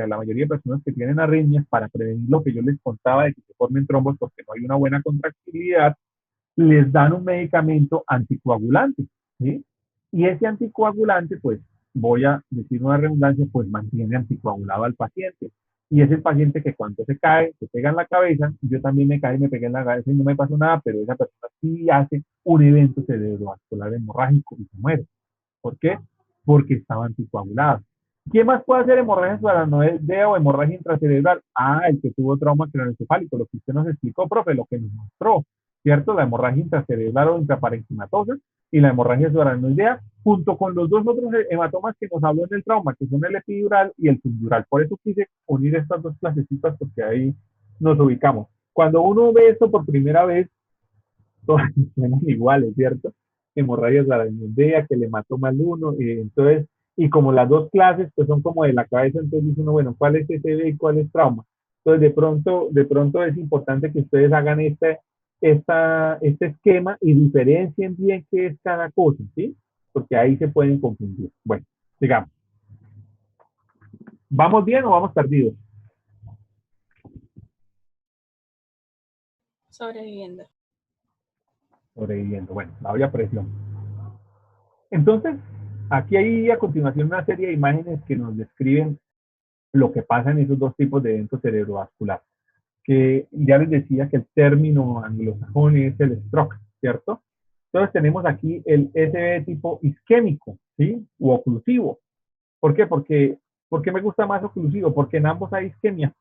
la mayoría de personas que tienen arritmias, para prevenir lo que yo les contaba de que se formen trombos porque no hay una buena contractilidad, les dan un medicamento anticoagulante, ¿sí? Y ese anticoagulante, pues, voy a decir una redundancia, pues mantiene anticoagulado al paciente. Y es el paciente que cuando se cae, se pega en la cabeza, yo también me caí, me pegué en la cabeza y no me pasó nada, pero esa persona sí hace un evento cerebrovascular hemorrágico y se muere. ¿Por qué? Porque estaba anticoagulado. ¿Quién más puede hacer hemorragia subaracnoidea o hemorragia intracerebral? Ah, el que tuvo trauma craneoencefálico, lo que usted nos explicó, profe, lo que nos mostró, ¿cierto? La hemorragia intracerebral o intraparenquimatosa y la hemorragia subaracnoidea, junto con los dos otros hematomas que nos habló en el trauma, que son el epidural y el subdural. Por eso quise unir estas dos clasecitas, porque ahí nos ubicamos. Cuando uno ve esto por primera vez, todas suenan iguales, ¿cierto? Hemorragias subaracnoidea, que le mató mal uno, entonces, y como las dos clases pues son como de la cabeza, entonces dice uno, bueno, ¿cuál es SB y cuál es trauma? Entonces de pronto es importante que ustedes hagan este esquema y diferencien bien qué es cada cosa, ¿sí? Porque ahí se pueden confundir. Bueno, sigamos. ¿Vamos bien o vamos perdidos? Sobreviviendo. Sobreviviendo. Bueno, la olla a presión. Entonces, aquí hay a continuación una serie de imágenes que nos describen lo que pasa en esos dos tipos de evento cerebrovascular. Que ya les decía que el término anglosajón es el stroke, ¿cierto? Entonces tenemos aquí el SB tipo isquémico, ¿sí? U oclusivo. ¿Por qué? ¿Por qué me gusta más oclusivo? Porque en ambos hay isquemia.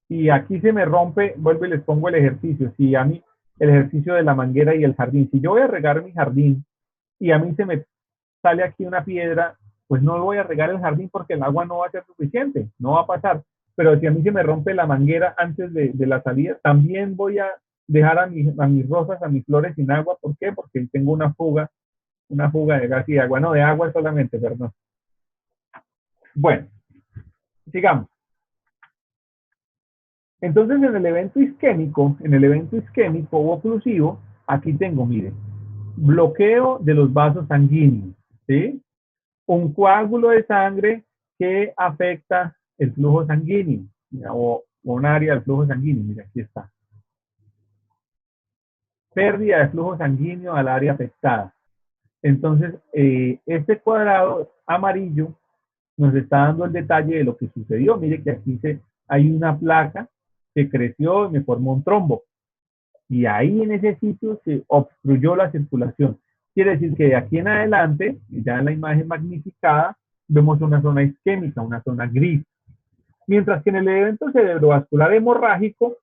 Y aquí se me rompe, vuelvo y les pongo el ejercicio. Si a mí, el ejercicio de la manguera y el jardín, si yo voy a regar mi jardín y a mí se me sale aquí una piedra, pues no voy a regar el jardín porque el agua no va a ser suficiente, no va a pasar. Pero si a mí se me rompe la manguera antes de la salida, también voy a dejar a mis rosas, a mis flores sin agua. ¿Por qué? Porque tengo una fuga de gas y de agua. No, de agua solamente, perdón. Bueno, sigamos. Entonces, en el evento isquémico o oclusivo, aquí tengo, miren, bloqueo de los vasos sanguíneos, ¿sí? Un coágulo de sangre que afecta el flujo sanguíneo, o un área del flujo sanguíneo, mira, aquí está. Pérdida de flujo sanguíneo al área afectada. Entonces, este cuadrado amarillo nos está dando el detalle de lo que sucedió. Mire que aquí hay una placa que creció y me formó un trombo. Y ahí en ese sitio se obstruyó la circulación. Quiere decir que de aquí en adelante, ya en la imagen magnificada, vemos una zona isquémica, una zona gris. Mientras que en el evento cerebrovascular hemorrágico,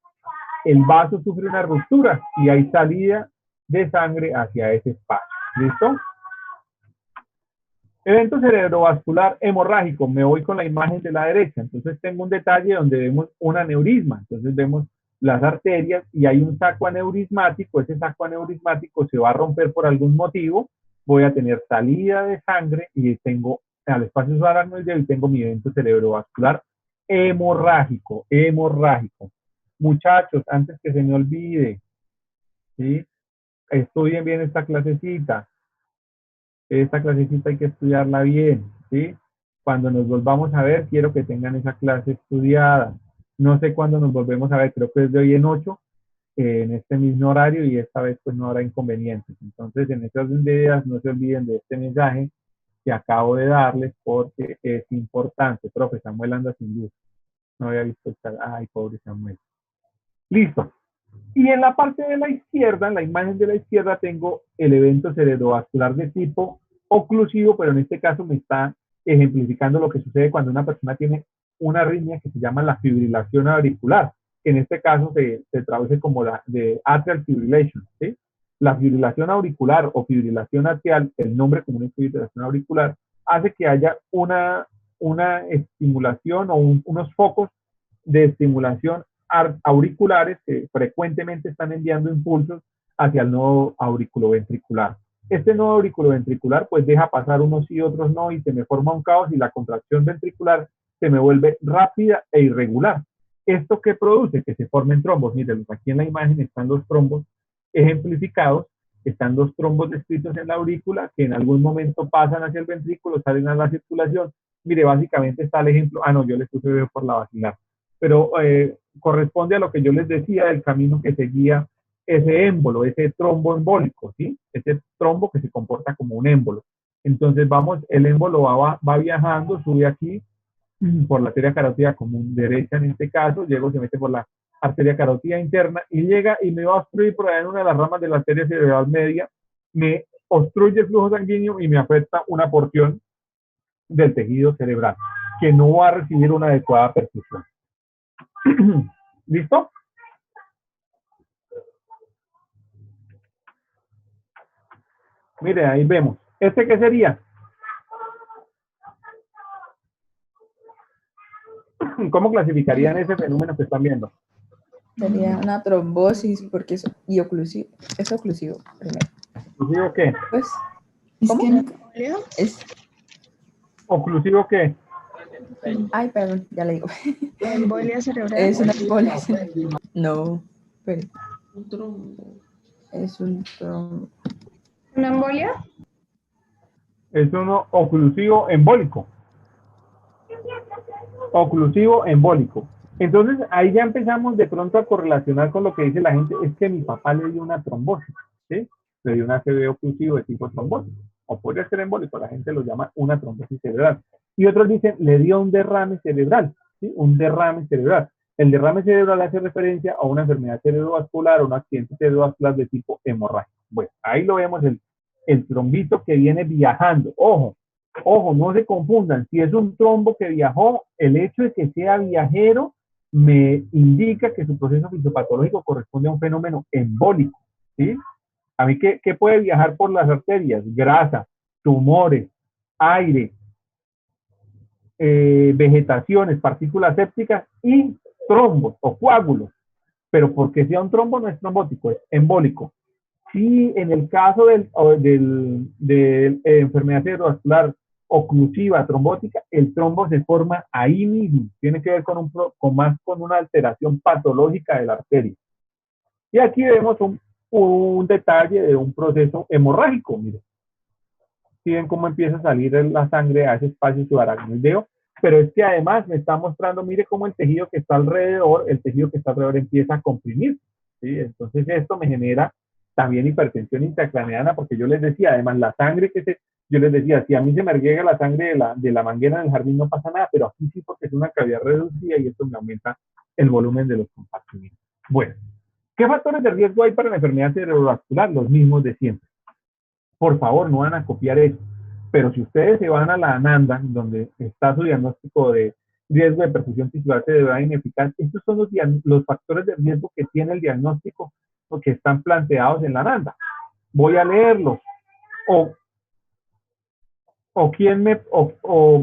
el vaso sufre una ruptura y hay salida de sangre hacia ese espacio. ¿Listo? Evento cerebrovascular hemorrágico, me voy con la imagen de la derecha. Entonces tengo un detalle donde vemos un aneurisma. Entonces vemos las arterias y hay un saco aneurismático. Ese saco aneurismático se va a romper por algún motivo. Voy a tener salida de sangre y tengo al espacio subaracnoideo y tengo mi evento cerebrovascular hemorrágico. Muchachos, antes que se me olvide, ¿sí? Estudien bien esta clasecita. Esta clasecita hay que estudiarla bien, ¿sí? Cuando nos volvamos a ver, quiero que tengan esa clase estudiada. No sé cuándo nos volvemos a ver, creo que es de hoy en 8, en este mismo horario, y esta vez pues no habrá inconvenientes. Entonces, en estas ideas no se olviden de este mensaje que acabo de darles porque es importante. Profe, Samuel anda sin luz. No había visto el chat. Ay, pobre Samuel. Listo. Y en la parte de la izquierda, en la imagen de la izquierda, tengo el evento cerebrovascular de tipo oclusivo, pero en este caso me está ejemplificando lo que sucede cuando una persona tiene una arritmia que se llama la fibrilación auricular, que en este caso se traduce como la de atrial fibrillation, ¿sí? La fibrilación auricular o fibrilación atrial, el nombre común es fibrilación auricular, hace que haya una estimulación o unos focos de estimulación auriculares que frecuentemente están enviando impulsos hacia el nodo auriculoventricular. Este nodo auriculoventricular pues deja pasar unos sí, otros no, y se me forma un caos y la contracción ventricular se me vuelve rápida e irregular. ¿Esto qué produce? Que se formen trombos. Miren, aquí en la imagen están los trombos ejemplificados, están los trombos descritos en la aurícula que en algún momento pasan hacia el ventrículo, salen a la circulación. Mire, básicamente está el ejemplo, no, yo les puse por la vacilar, pero corresponde a lo que yo les decía del camino que seguía ese émbolo, ese trombo embólico, ¿sí? Ese trombo que se comporta como un émbolo. Entonces el émbolo va viajando, sube aquí por la arteria carótida común derecha en este caso, luego se mete por la arteria carótida interna y llega y me va a obstruir por ahí en una de las ramas de la arteria cerebral media, me obstruye el flujo sanguíneo y me afecta una porción del tejido cerebral que no va a recibir una adecuada perfusión. ¿Listo? Mire, ahí vemos. ¿Este qué sería? ¿Cómo clasificarían ese fenómeno que están viendo? Sería una trombosis porque es oclusivo. Es oclusivo primero. ¿Oclusivo qué? Pues, Es ¿cómo? que no- Es, ¿Oclusivo qué? ay, perdón, ya le digo. embolia cerebral. Es una embolia. No, pero es un trombo. ¿Una embolia? Es uno oclusivo embólico. Oclusivo embólico. Entonces, ahí ya empezamos de pronto a correlacionar con lo que dice la gente, es que mi papá le dio una trombosis, ¿sí? Le dio un ACV oclusivo de tipo trombosis, o podría ser embólico, la gente lo llama una trombosis cerebral. Y otros dicen, le dio un derrame cerebral, ¿sí? Un derrame cerebral. El derrame cerebral hace referencia a una enfermedad cerebrovascular o un accidente cerebrovascular de tipo hemorrágico. Bueno, ahí lo vemos el trombito que viene viajando. Ojo, no se confundan. Si es un trombo que viajó, el hecho de que sea viajero me indica que su proceso fisiopatológico corresponde a un fenómeno embólico, ¿sí? A mí, ¿qué puede viajar por las arterias? Grasa, tumores, aire, vegetaciones, partículas sépticas y trombos o coágulos. Pero porque sea un trombo no es trombótico, es embólico. Si en el caso de enfermedad cerebrovascular oclusiva, trombótica, el trombo se forma ahí mismo. Tiene que ver con una alteración patológica de la arteria. Y aquí vemos un detalle de un proceso hemorrágico. Miren. Si ven cómo empieza a salir la sangre a ese espacio subaracnoideo, pero es que además me está mostrando, mire cómo el tejido que está alrededor empieza a comprimir, ¿sí? Entonces esto me genera también hipertensión intracraneana, porque yo les decía, además la sangre yo les decía, si a mí se me riega la sangre de la manguera en el jardín no pasa nada, pero aquí sí porque es una cavidad reducida y esto me aumenta el volumen de los compartimientos. Bueno, ¿qué factores de riesgo hay para la enfermedad cerebrovascular? Los mismos de siempre. Por favor, no van a copiar eso. Pero si ustedes se van a la ANANDA, donde está su diagnóstico de riesgo de perfusión tisular cerebral ineficaz, estos son los factores de riesgo que tiene el diagnóstico que están planteados en la ANANDA. Voy a leerlos.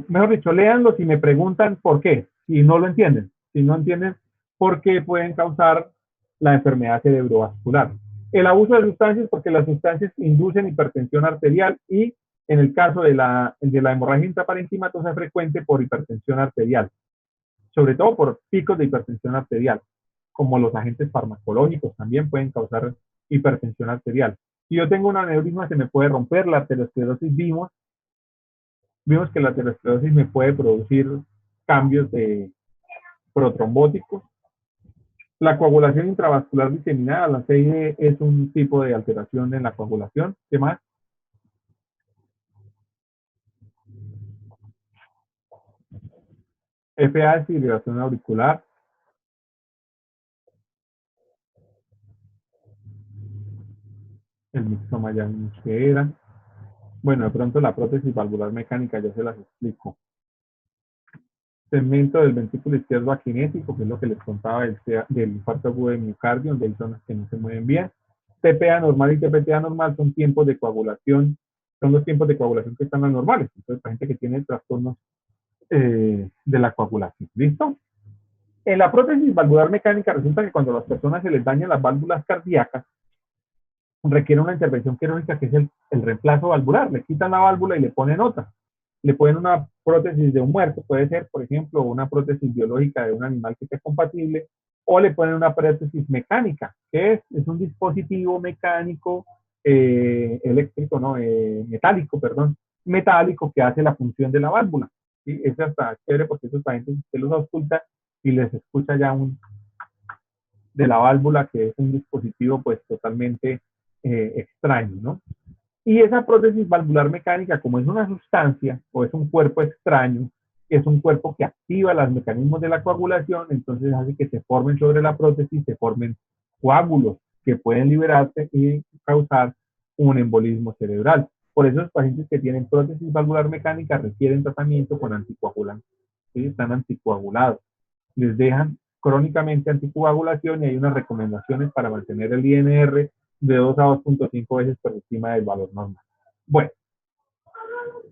Mejor dicho, léanlos y me preguntan por qué, si no lo entienden. Si no entienden por qué pueden causar la enfermedad cerebrovascular. El abuso de sustancias, porque las sustancias inducen hipertensión arterial y en el caso de la hemorragia intraparenquimatosa frecuente por hipertensión arterial, sobre todo por picos de hipertensión arterial, como los agentes farmacológicos también pueden causar hipertensión arterial. Si yo tengo un aneurisma se me puede romper, la arteriosclerosis vimos que la arteriosclerosis me puede producir cambios protrombóticos. La coagulación intravascular diseminada, la CID, es un tipo de alteración en la coagulación. ¿Qué más? FA es fibrilación auricular. El mixoma ya vimos que era. Bueno, de pronto la prótesis valvular mecánica ya se las explico. Segmento del ventrículo izquierdo aquinético, que es lo que les contaba del infarto agudo de miocardio, donde hay zonas que no se mueven bien. TPA normal y TPTA normal son tiempos de coagulación, son los tiempos de coagulación que están anormales. Entonces, la gente que tiene trastornos de la coagulación. ¿Listo? En la prótesis valvular mecánica resulta que cuando a las personas se les dañan las válvulas cardíacas, requiere una intervención quirúrgica que es el reemplazo valvular. Le quitan la válvula y le ponen otra. Le ponen una prótesis de un muerto, puede ser, por ejemplo, una prótesis biológica de un animal que sea compatible, o le ponen una prótesis mecánica, que es un dispositivo mecánico, eléctrico, no, metálico que hace la función de la válvula. ¿Sí? Eso está chévere porque esos pacientes usted los ausculta y les escucha ya de la válvula, que es un dispositivo pues totalmente extraño, ¿no? Y esa prótesis valvular mecánica, como es una sustancia o es un cuerpo extraño, es un cuerpo que activa los mecanismos de la coagulación, entonces hace que se formen sobre la prótesis, se formen coágulos que pueden liberarse y causar un embolismo cerebral. Por eso los pacientes que tienen prótesis valvular mecánica requieren tratamiento con anticoagulantes, ¿sí? Están anticoagulados. Les dejan crónicamente anticoagulación y hay unas recomendaciones para mantener el INR de 2 a 2.5 veces por encima del valor normal. Bueno,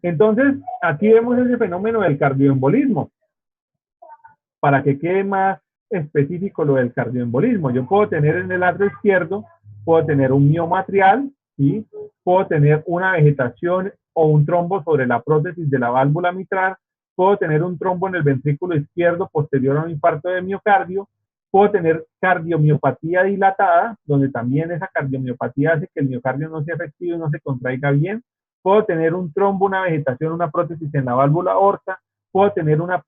entonces aquí vemos ese fenómeno del cardioembolismo. Para que quede más específico lo del cardioembolismo, yo puedo tener en el atrio izquierdo, puedo tener un mioma atrial, ¿sí? Puedo tener una vegetación o un trombo sobre la prótesis de la válvula mitral, puedo tener un trombo en el ventrículo izquierdo posterior a un infarto de miocardio, puedo tener cardiomiopatía dilatada, donde también esa cardiomiopatía hace que el miocardio no sea efectivo y no se contraiga bien, puedo tener un trombo, una vegetación, una prótesis en la válvula aorta, puedo tener una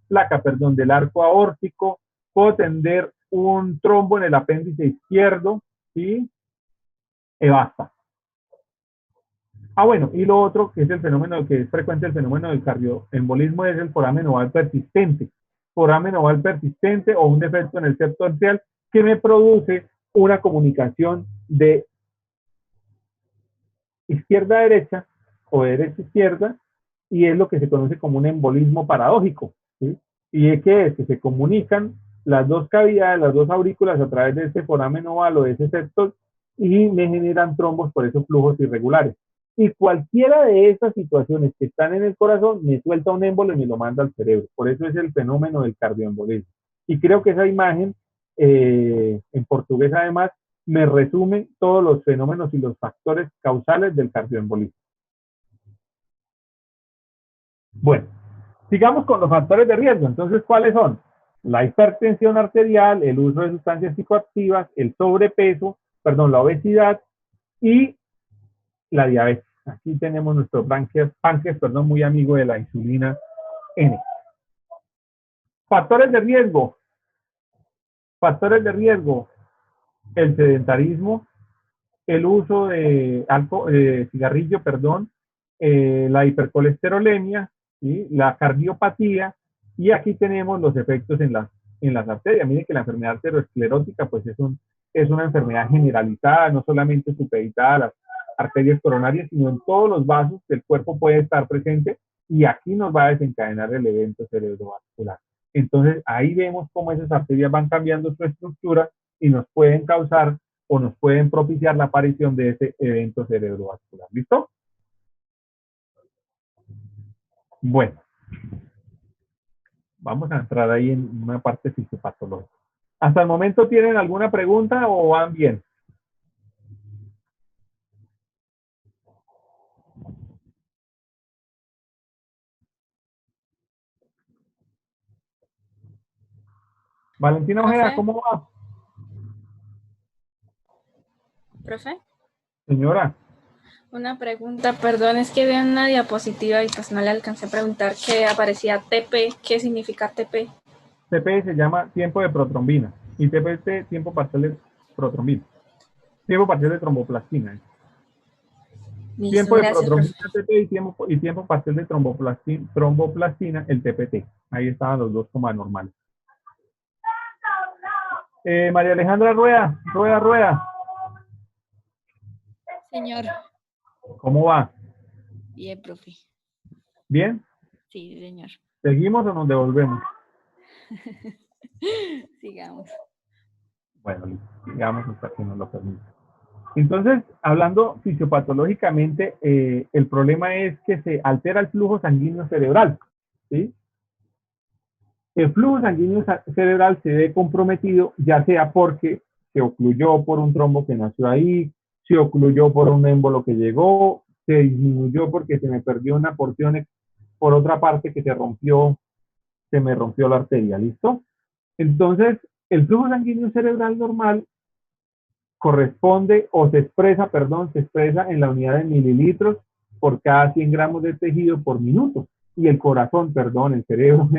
placa del arco aórtico, puedo tener un trombo en el apéndice izquierdo, ¿sí? Y basta. Ah, bueno, y lo otro que es el fenómeno, que es frecuente el fenómeno del cardioembolismo, es el foramen oval persistente. Foramen oval persistente o un defecto en el septo atrial que me produce una comunicación de izquierda a derecha o de derecha a izquierda, y es lo que se conoce como un embolismo paradójico, ¿sí? ¿Y qué es? Que se comunican las dos cavidades, las dos aurículas a través de ese foramen oval o de ese septo y me generan trombos, por esos flujos irregulares. Y cualquiera de estas situaciones que están en el corazón me suelta un émbolo y me lo manda al cerebro. Por eso es el fenómeno del cardioembolismo. Y creo que esa imagen, en portugués además, me resume todos los fenómenos y los factores causales del cardioembolismo. Bueno, sigamos con los factores de riesgo. Entonces, ¿cuáles son? La hipertensión arterial, el uso de sustancias psicoactivas, el sobrepeso, la obesidad y la diabetes. Aquí tenemos nuestro páncreas, muy amigo de la insulina N. Factores de riesgo. Factores de riesgo. El sedentarismo, el uso de cigarrillo, la hipercolesterolemia, ¿sí? La cardiopatía, y aquí tenemos los efectos en las arterias. Miren que la enfermedad arteriosclerótica pues es una enfermedad generalizada, no solamente supeditada a las arterias coronarias, sino en todos los vasos del cuerpo puede estar presente, y aquí nos va a desencadenar el evento cerebrovascular. Entonces ahí vemos cómo esas arterias van cambiando su estructura y nos pueden causar o nos pueden propiciar la aparición de ese evento cerebrovascular. ¿Listo? Bueno, vamos a entrar ahí en una parte fisiopatológica. ¿Hasta el momento tienen alguna pregunta o van bien? Valentina Ojeda, ¿cómo va? Profe, Señora. una pregunta, perdón, es que veo una diapositiva y pues no le alcancé a preguntar que aparecía TP. ¿Qué significa TP? TP se llama tiempo de protrombina y TPT tiempo parcial de protrombina. Tiempo parcial de tromboplastina. Listo, tiempo de gracias, protrombina profe. TP y tiempo parcial de tromboplastina, el TPT. Ahí estaban los dos como anormales. María Alejandra Rueda. Señor. ¿Cómo va? Bien, profe. ¿Bien? Sí, señor. ¿Seguimos o nos devolvemos? Sigamos. Bueno, sigamos hasta que nos lo permita. Entonces, hablando fisiopatológicamente, el problema es que se altera el flujo sanguíneo cerebral, ¿sí? El flujo sanguíneo cerebral se ve comprometido, ya sea porque se ocluyó por un trombo que nació ahí, se ocluyó por un émbolo que llegó, se disminuyó porque se me perdió una porción por otra parte que se me rompió la arteria, ¿listo? Entonces, el flujo sanguíneo cerebral normal corresponde o se expresa en la unidad de mililitros por cada 100 gramos de tejido por minuto. Y el corazón, el cerebro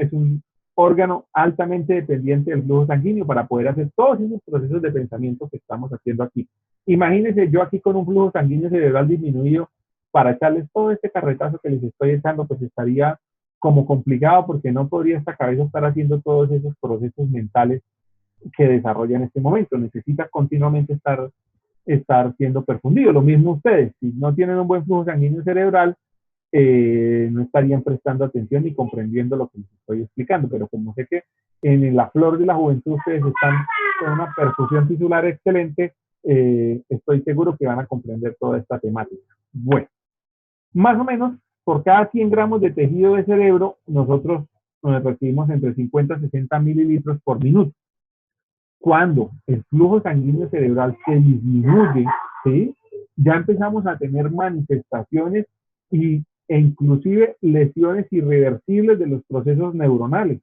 órgano altamente dependiente del flujo sanguíneo para poder hacer todos esos procesos de pensamiento que estamos haciendo aquí. Imagínense yo aquí con un flujo sanguíneo cerebral disminuido, para echarles todo este carretazo que les estoy echando, pues estaría como complicado porque no podría esta cabeza estar haciendo todos esos procesos mentales que desarrolla en este momento. Necesita continuamente estar siendo perfundido. Lo mismo ustedes, si no tienen un buen flujo sanguíneo cerebral, no estarían prestando atención ni comprendiendo lo que les estoy explicando, pero como sé que en la flor de la juventud ustedes están con una perfusión tisular excelente, estoy seguro que van a comprender toda esta temática. Bueno, más o menos por cada 100 gramos de tejido de cerebro, nosotros recibimos entre 50 y 60 mililitros por minuto. Cuando el flujo sanguíneo cerebral se disminuye, ¿sí?, ya empezamos a tener manifestaciones e inclusive lesiones irreversibles de los procesos neuronales.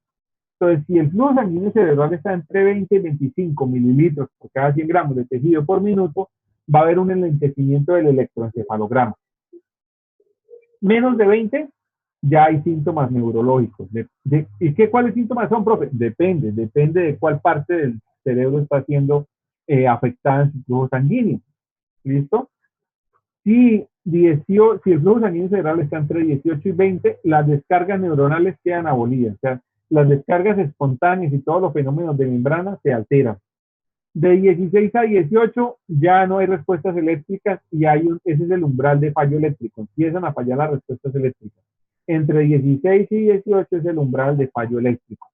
Entonces, si el flujo sanguíneo cerebral está entre 20 y 25 mililitros por cada 100 gramos de tejido por minuto, va a haber un enlentecimiento del electroencefalograma. Menos de 20, ya hay síntomas neurológicos. ¿Y cuáles síntomas son, profe? Depende de cuál parte del cerebro está siendo afectada en su flujo sanguíneo. ¿Listo? Si el flujo sanguíneo cerebral está entre 18 y 20, las descargas neuronales quedan abolidas. O sea, las descargas espontáneas y todos los fenómenos de membrana se alteran. De 16 a 18 ya no hay respuestas eléctricas y ese es el umbral de fallo eléctrico. Empiezan a fallar las respuestas eléctricas. Entre 16 y 18 es el umbral de fallo eléctrico.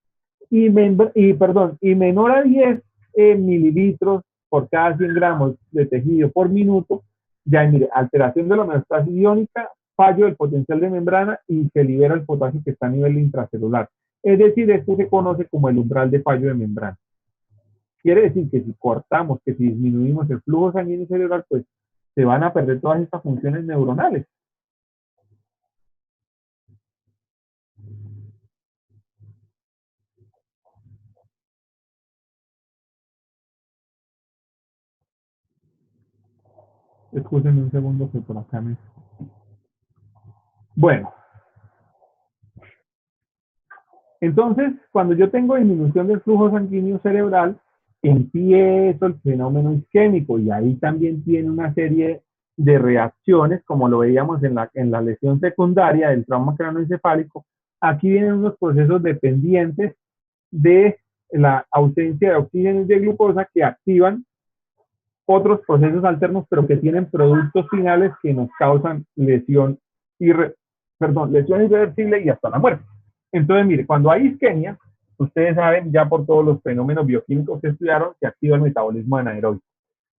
Y menor a 10 mililitros por cada 100 gramos de tejido por minuto, ya mire, alteración de la homeostasis iónica, fallo del potencial de membrana y se libera el potasio que está a nivel intracelular. Es decir, esto se conoce como el umbral de fallo de membrana. Quiere decir que si cortamos, que si disminuimos el flujo sanguíneo cerebral, pues se van a perder todas estas funciones neuronales. Escúchenme un segundo que por acá me... Bueno. Entonces, cuando yo tengo disminución del flujo sanguíneo cerebral, empiezo el fenómeno isquémico y ahí también tiene una serie de reacciones, como lo veíamos en la lesión secundaria del trauma craneoencefálico. Aquí vienen unos procesos dependientes de la ausencia de oxígeno y de glucosa que activan otros procesos alternos, pero que tienen productos finales que nos causan lesión irreversible y hasta la muerte. Entonces, mire, cuando hay isquemia, ustedes saben ya por todos los fenómenos bioquímicos que estudiaron que activa el metabolismo anaeróbico.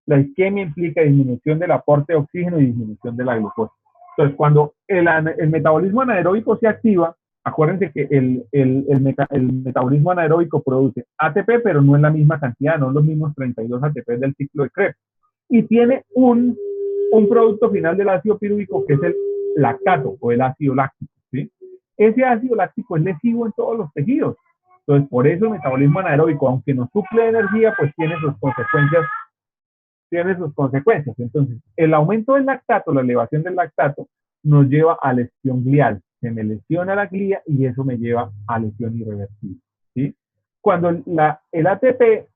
La isquemia implica disminución del aporte de oxígeno y disminución de la glucosa. Entonces, cuando el metabolismo anaeróbico se activa, acuérdense que el metabolismo anaeróbico produce ATP, pero no en la misma cantidad, no los mismos 32 ATP del ciclo de Krebs. Y tiene un producto final del ácido pirúvico que es el lactato o el ácido láctico, ¿sí? Ese ácido láctico es lesivo en todos los tejidos. Entonces, por eso el metabolismo anaeróbico, aunque nos suple energía, pues tiene sus consecuencias. Entonces, el aumento del lactato, la elevación del lactato, nos lleva a lesión glial. Se me lesiona la glía y eso me lleva a lesión irreversible, ¿sí? Cuando el ATP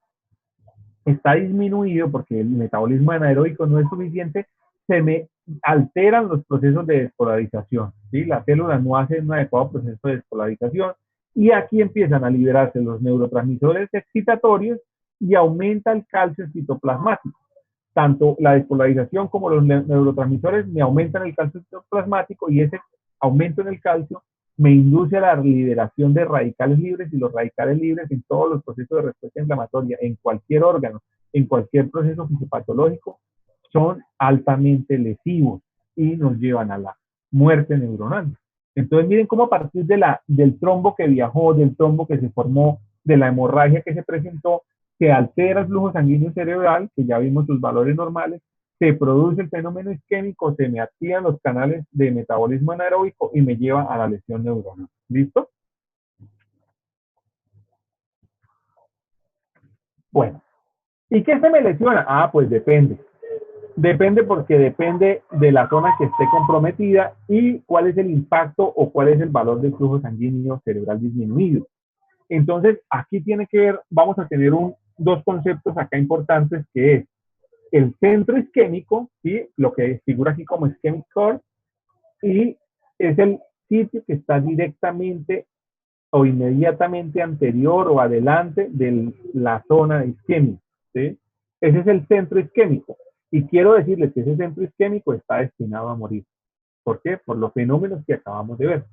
está disminuido porque el metabolismo anaeróbico no es suficiente, se me alteran los procesos de despolarización, ¿sí? Las células no hacen un adecuado proceso de despolarización y aquí empiezan a liberarse los neurotransmisores excitatorios y aumenta el calcio citoplasmático. Tanto la despolarización como los neurotransmisores me aumentan el calcio citoplasmático y ese aumento en el calcio me induce a la liberación de radicales libres y los radicales libres en todos los procesos de respuesta inflamatoria, en cualquier órgano, en cualquier proceso fisiopatológico, son altamente lesivos y nos llevan a la muerte neuronal. Entonces miren cómo a partir del trombo que viajó, del trombo que se formó, de la hemorragia que se presentó, que altera el flujo sanguíneo cerebral, que ya vimos sus valores normales, se produce el fenómeno isquémico, se me activan los canales de metabolismo anaeróbico y me lleva a la lesión neuronal. ¿Listo? Bueno, ¿y qué se me lesiona? Ah, pues depende. Depende porque depende de la zona que esté comprometida y cuál es el impacto o cuál es el valor del flujo sanguíneo cerebral disminuido. Entonces, aquí tiene que ver, vamos a tener dos conceptos acá importantes, que es el centro isquémico, ¿sí? Lo que figura aquí como ischemic core, y es el sitio que está directamente o inmediatamente anterior o adelante de la zona isquémica, ¿sí? Ese es el centro isquémico. Y quiero decirles que ese centro isquémico está destinado a morir. ¿Por qué? Por los fenómenos que acabamos de ver.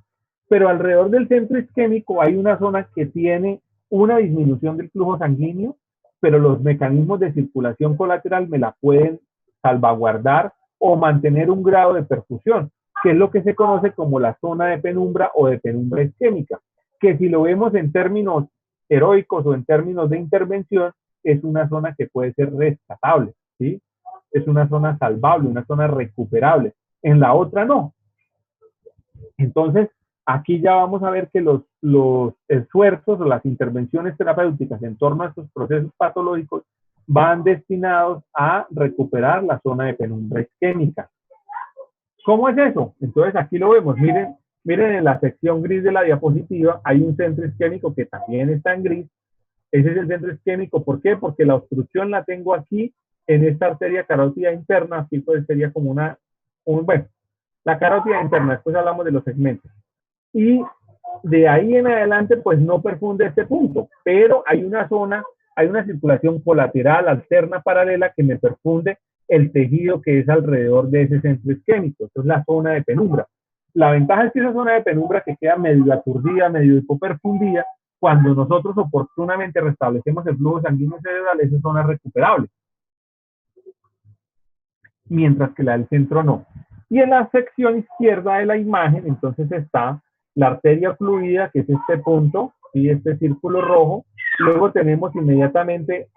Pero alrededor del centro isquémico hay una zona que tiene una disminución del flujo sanguíneo, pero los mecanismos de circulación colateral me la pueden salvaguardar o mantener un grado de perfusión, que es lo que se conoce como la zona de penumbra o de penumbra isquémica, que si lo vemos en términos heroicos o en términos de intervención, es una zona que puede ser rescatable, ¿sí? Es una zona salvable, una zona recuperable. En la otra no. Entonces, aquí ya vamos a ver que los esfuerzos o las intervenciones terapéuticas en torno a estos procesos patológicos van destinados a recuperar la zona de penumbra isquémica. ¿Cómo es eso? Entonces, aquí lo vemos. Miren en la sección gris de la diapositiva, hay un centro isquémico que también está en gris. Ese es el centro isquémico. ¿Por qué? Porque la obstrucción la tengo aquí en esta arteria carótida interna. Aquí pues sería como bueno, la carótida interna. Después hablamos de los segmentos. Y de ahí en adelante, pues no perfunde este punto. Pero hay una zona, hay una circulación colateral, alterna, paralela, que me perfunde el tejido que es alrededor de ese centro isquémico. Esto es la zona de penumbra. La ventaja es que esa zona de penumbra que queda medio aturdida, medio hipoperfundida, cuando nosotros oportunamente restablecemos el flujo sanguíneo cerebral, esa zona es recuperable. Mientras que la del centro no. Y en la sección izquierda de la imagen, entonces está la arteria fluida, que es este punto, y este círculo rojo. Luego tenemos inmediatamente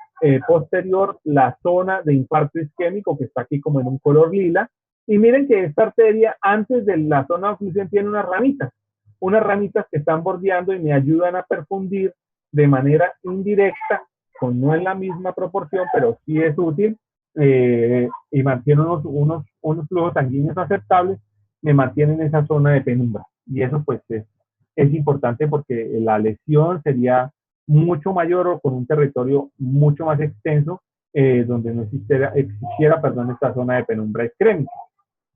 posterior la zona de infarto isquémico, que está aquí como en un color lila. Y miren que esta arteria, antes de la zona de oclusión, tiene unas ramitas que están bordeando y me ayudan a perfundir de manera indirecta, no en la misma proporción, pero sí es útil, y mantiene unos flujos sanguíneos aceptables, me mantienen en esa zona de penumbra. Y eso pues es importante porque la lesión sería mucho mayor o con un territorio mucho más extenso, donde no existiera esta zona de penumbra isquémica.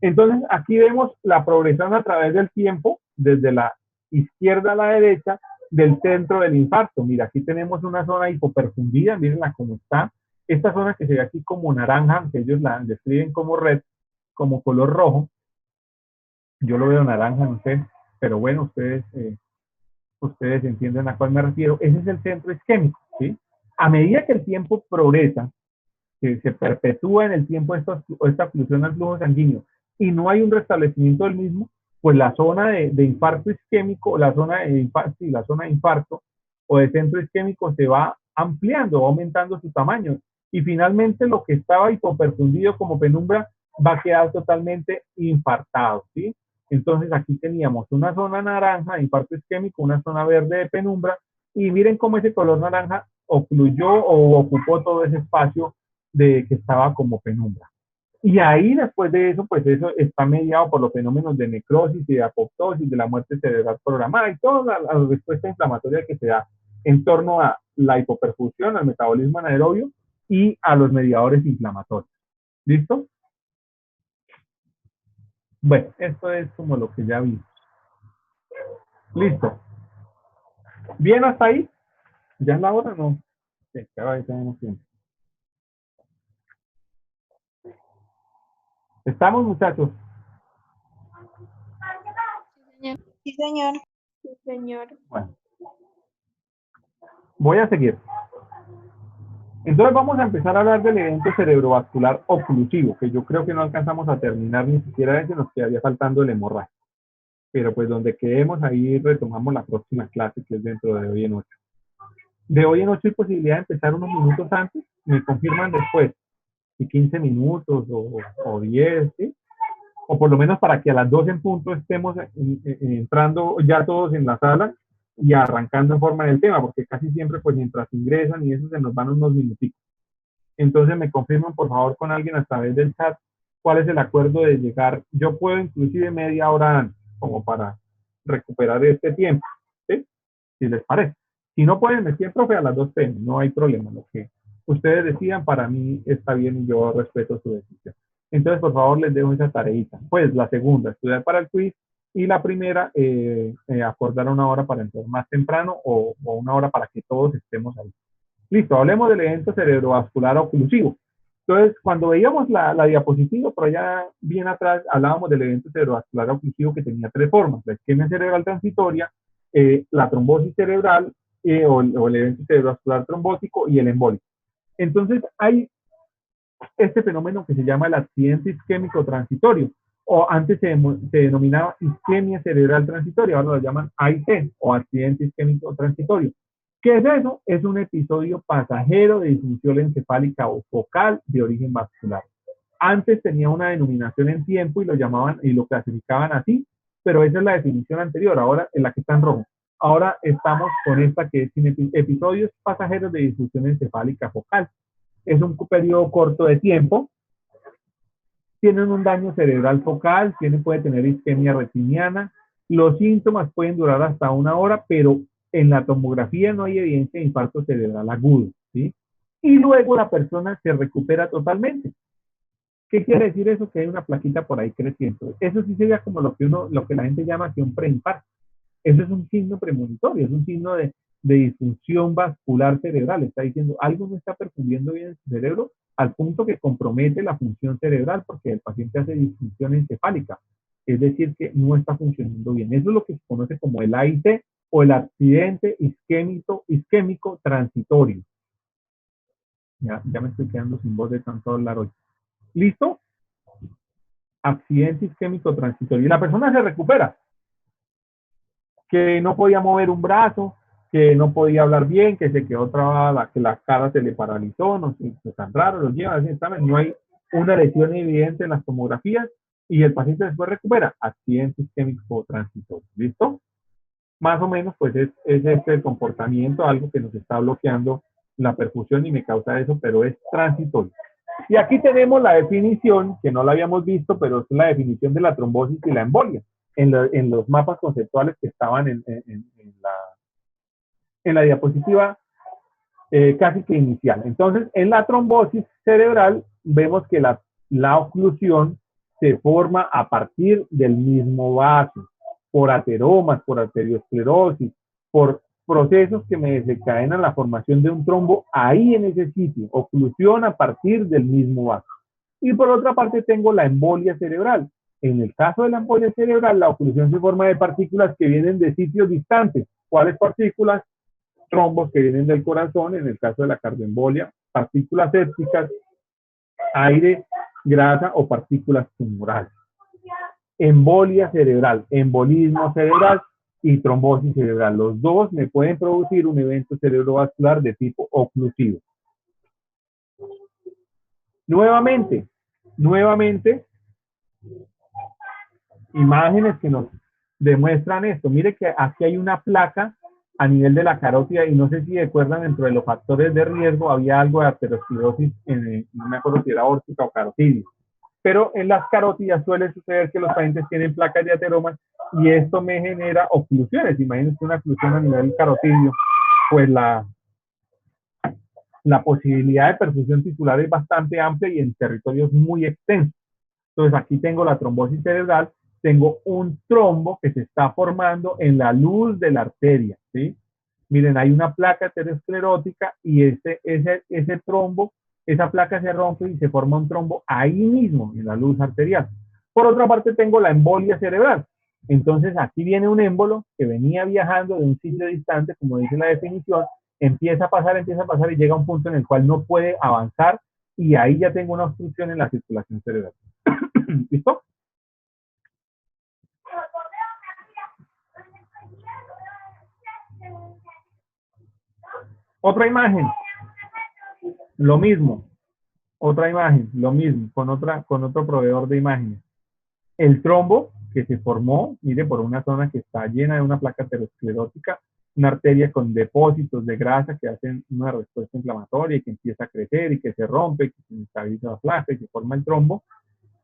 Entonces, aquí vemos la progresión a través del tiempo, desde la izquierda a la derecha, del centro del infarto. Mira, aquí tenemos una zona hipoperfundida, mírenla cómo está. Esta zona que se ve aquí como naranja, que ellos la describen como red, como color rojo. Yo lo veo naranja, no sé, pero bueno, ustedes entienden a cuál me refiero. Ese es el centro isquémico, ¿sí? A medida que el tiempo progresa, que se perpetúa en el tiempo esta oclusión al flujo sanguíneo, y no hay un restablecimiento del mismo, pues la zona de infarto isquémico, la zona de infarto o de centro isquémico se va ampliando, va aumentando su tamaño. Y finalmente lo que estaba hipoperfundido como penumbra va a quedar totalmente infartado, ¿sí? Entonces aquí teníamos una zona naranja de infarto isquémico, una zona verde de penumbra, y miren cómo ese color naranja ocluyó o ocupó todo ese espacio que estaba como penumbra. Y ahí después de eso, pues eso está mediado por los fenómenos de necrosis y de apoptosis, de la muerte cerebral programada y toda la respuesta inflamatoria que se da en torno a la hipoperfusión, al metabolismo anaerobio y a los mediadores inflamatorios. ¿Listo? Bueno, esto es como lo que ya vimos. Listo. ¿Bien hasta ahí? ¿Ya es la hora? No. Sí, cada vez tenemos tiempo. ¿Estamos, muchachos? Sí, señor. Sí, señor. Bueno. Voy a seguir. Entonces vamos a empezar a hablar del evento cerebrovascular oclusivo, que yo creo que no alcanzamos a terminar ni siquiera ese, nos quedaría faltando el hemorragia. Pero pues donde quedemos, ahí retomamos la próxima clase, que es dentro de hoy en 8. De hoy en 8 hay posibilidad de empezar unos minutos antes, me confirman después, si 15 minutos o 10, ¿sí? O por lo menos para que a las 12 en punto estemos entrando ya todos en la sala y arrancando en forma del tema, porque casi siempre pues mientras ingresan y eso se nos van unos minutitos. Entonces me confirman por favor con alguien a través del chat cuál es el acuerdo de llegar. Yo puedo inclusive media hora antes, como para recuperar este tiempo, ¿sí? Si les parece. Si no pueden, me decían, profe, a las 2 p.m., no hay problema. Lo que ustedes decidan, para mí está bien y yo respeto su decisión. Entonces, por favor, les dejo esa tareita. Pues la segunda, estudiar para el quiz. Y la primera, acordar una hora para entrar más temprano o una hora para que todos estemos ahí. Listo, hablemos del evento cerebrovascular oclusivo. Entonces, cuando veíamos la diapositiva, por allá bien atrás, hablábamos del evento cerebrovascular oclusivo que tenía 3 formas: la isquemia cerebral transitoria, la trombosis cerebral o el evento cerebrovascular trombótico y el embólico. Entonces, hay este fenómeno que se llama el accidente isquémico transitorio, o antes se denominaba isquemia cerebral transitoria, ahora lo llaman AIT, o accidente isquémico transitorio. ¿Qué es eso? Es un episodio pasajero de disfunción encefálica o focal de origen vascular. Antes tenía una denominación en tiempo y lo llamaban y lo clasificaban así, pero esa es la definición anterior, ahora en la que está en rojo. Ahora estamos con esta que es episodios pasajeros de disfunción encefálica focal. Es un periodo corto de tiempo, tienen un daño cerebral focal, puede tener isquemia retiniana, los síntomas pueden durar hasta 1 hora, pero en la tomografía no hay evidencia de infarto cerebral agudo, ¿sí? Y luego la persona se recupera totalmente. ¿Qué quiere decir eso? Que hay una plaquita por ahí creciendo. Eso sí sería como lo que la gente llama que un preinfarto. Eso es un signo premonitorio, es un signo de disfunción vascular cerebral. Está diciendo algo no está perfundiendo bien en su cerebro al punto que compromete la función cerebral porque el paciente hace disfunción encefálica. Es decir, que no está funcionando bien. Eso es lo que se conoce como el AIT o el accidente isquémico transitorio. Ya me estoy quedando sin voz de tanto hablar hoy. ¿Listo? Accidente isquémico transitorio. Y la persona se recupera. Que no podía mover un brazo, que no podía hablar bien, que se quedó trabada, que la cara se le paralizó, no sé, es tan raro, los llevan así, no hay una lesión evidente en las tomografías y el paciente después recupera. Accidente isquémico transitorio. ¿Listo? Más o menos, pues es este el comportamiento, algo que nos está bloqueando la perfusión y me causa eso, pero es transitorio. Y aquí tenemos la definición, que no la habíamos visto, pero es la definición de la trombosis y la embolia, en los mapas conceptuales que estaban en la diapositiva casi que inicial. Entonces, en la trombosis cerebral, vemos que la oclusión se forma a partir del mismo vaso, por ateromas, por arteriosclerosis, por procesos que me desencadenan la formación de un trombo ahí en ese sitio, oclusión a partir del mismo vaso. Y por otra parte tengo la embolia cerebral. En el caso de la embolia cerebral, la oclusión se forma de partículas que vienen de sitios distantes. ¿Cuáles partículas? Trombos que vienen del corazón, en el caso de la cardioembolia, partículas sépticas, aire, grasa o partículas tumorales. Embolia cerebral, embolismo cerebral y trombosis cerebral. Los dos me pueden producir un evento cerebrovascular de tipo oclusivo. Nuevamente, imágenes que nos demuestran esto. Mire que aquí hay una placa a nivel de la carótida y no sé si recuerdan, dentro de los factores de riesgo había algo de arteriosclerosis, no me acuerdo si era aórtica o carotidia. Pero en las carótidas suele suceder que los pacientes tienen placas de ateromas y esto me genera oclusiones. Imagínense una oclusión a nivel carotidio, pues la posibilidad de perfusión tisular es bastante amplia y en territorios muy extensos. Entonces aquí tengo la trombosis cerebral, tengo un trombo que se está formando en la luz de la arteria, ¿sí? Miren, hay una placa aterosclerótica y ese trombo, esa placa se rompe y se forma un trombo ahí mismo, en la luz arterial. Por otra parte tengo la embolia cerebral. Entonces aquí viene un émbolo que venía viajando de un sitio distante, como dice la definición, empieza a pasar y llega a un punto en el cual no puede avanzar y ahí ya tengo una obstrucción en la circulación cerebral. ¿Listo? Otra imagen, lo mismo. Otra imagen, lo mismo, con otro proveedor de imágenes. El trombo que se formó, mire, por una zona que está llena de una placa aterosclerótica, una arteria con depósitos de grasa que hacen una respuesta inflamatoria y que empieza a crecer y que se rompe, que se estabiliza la placa y se forma el trombo.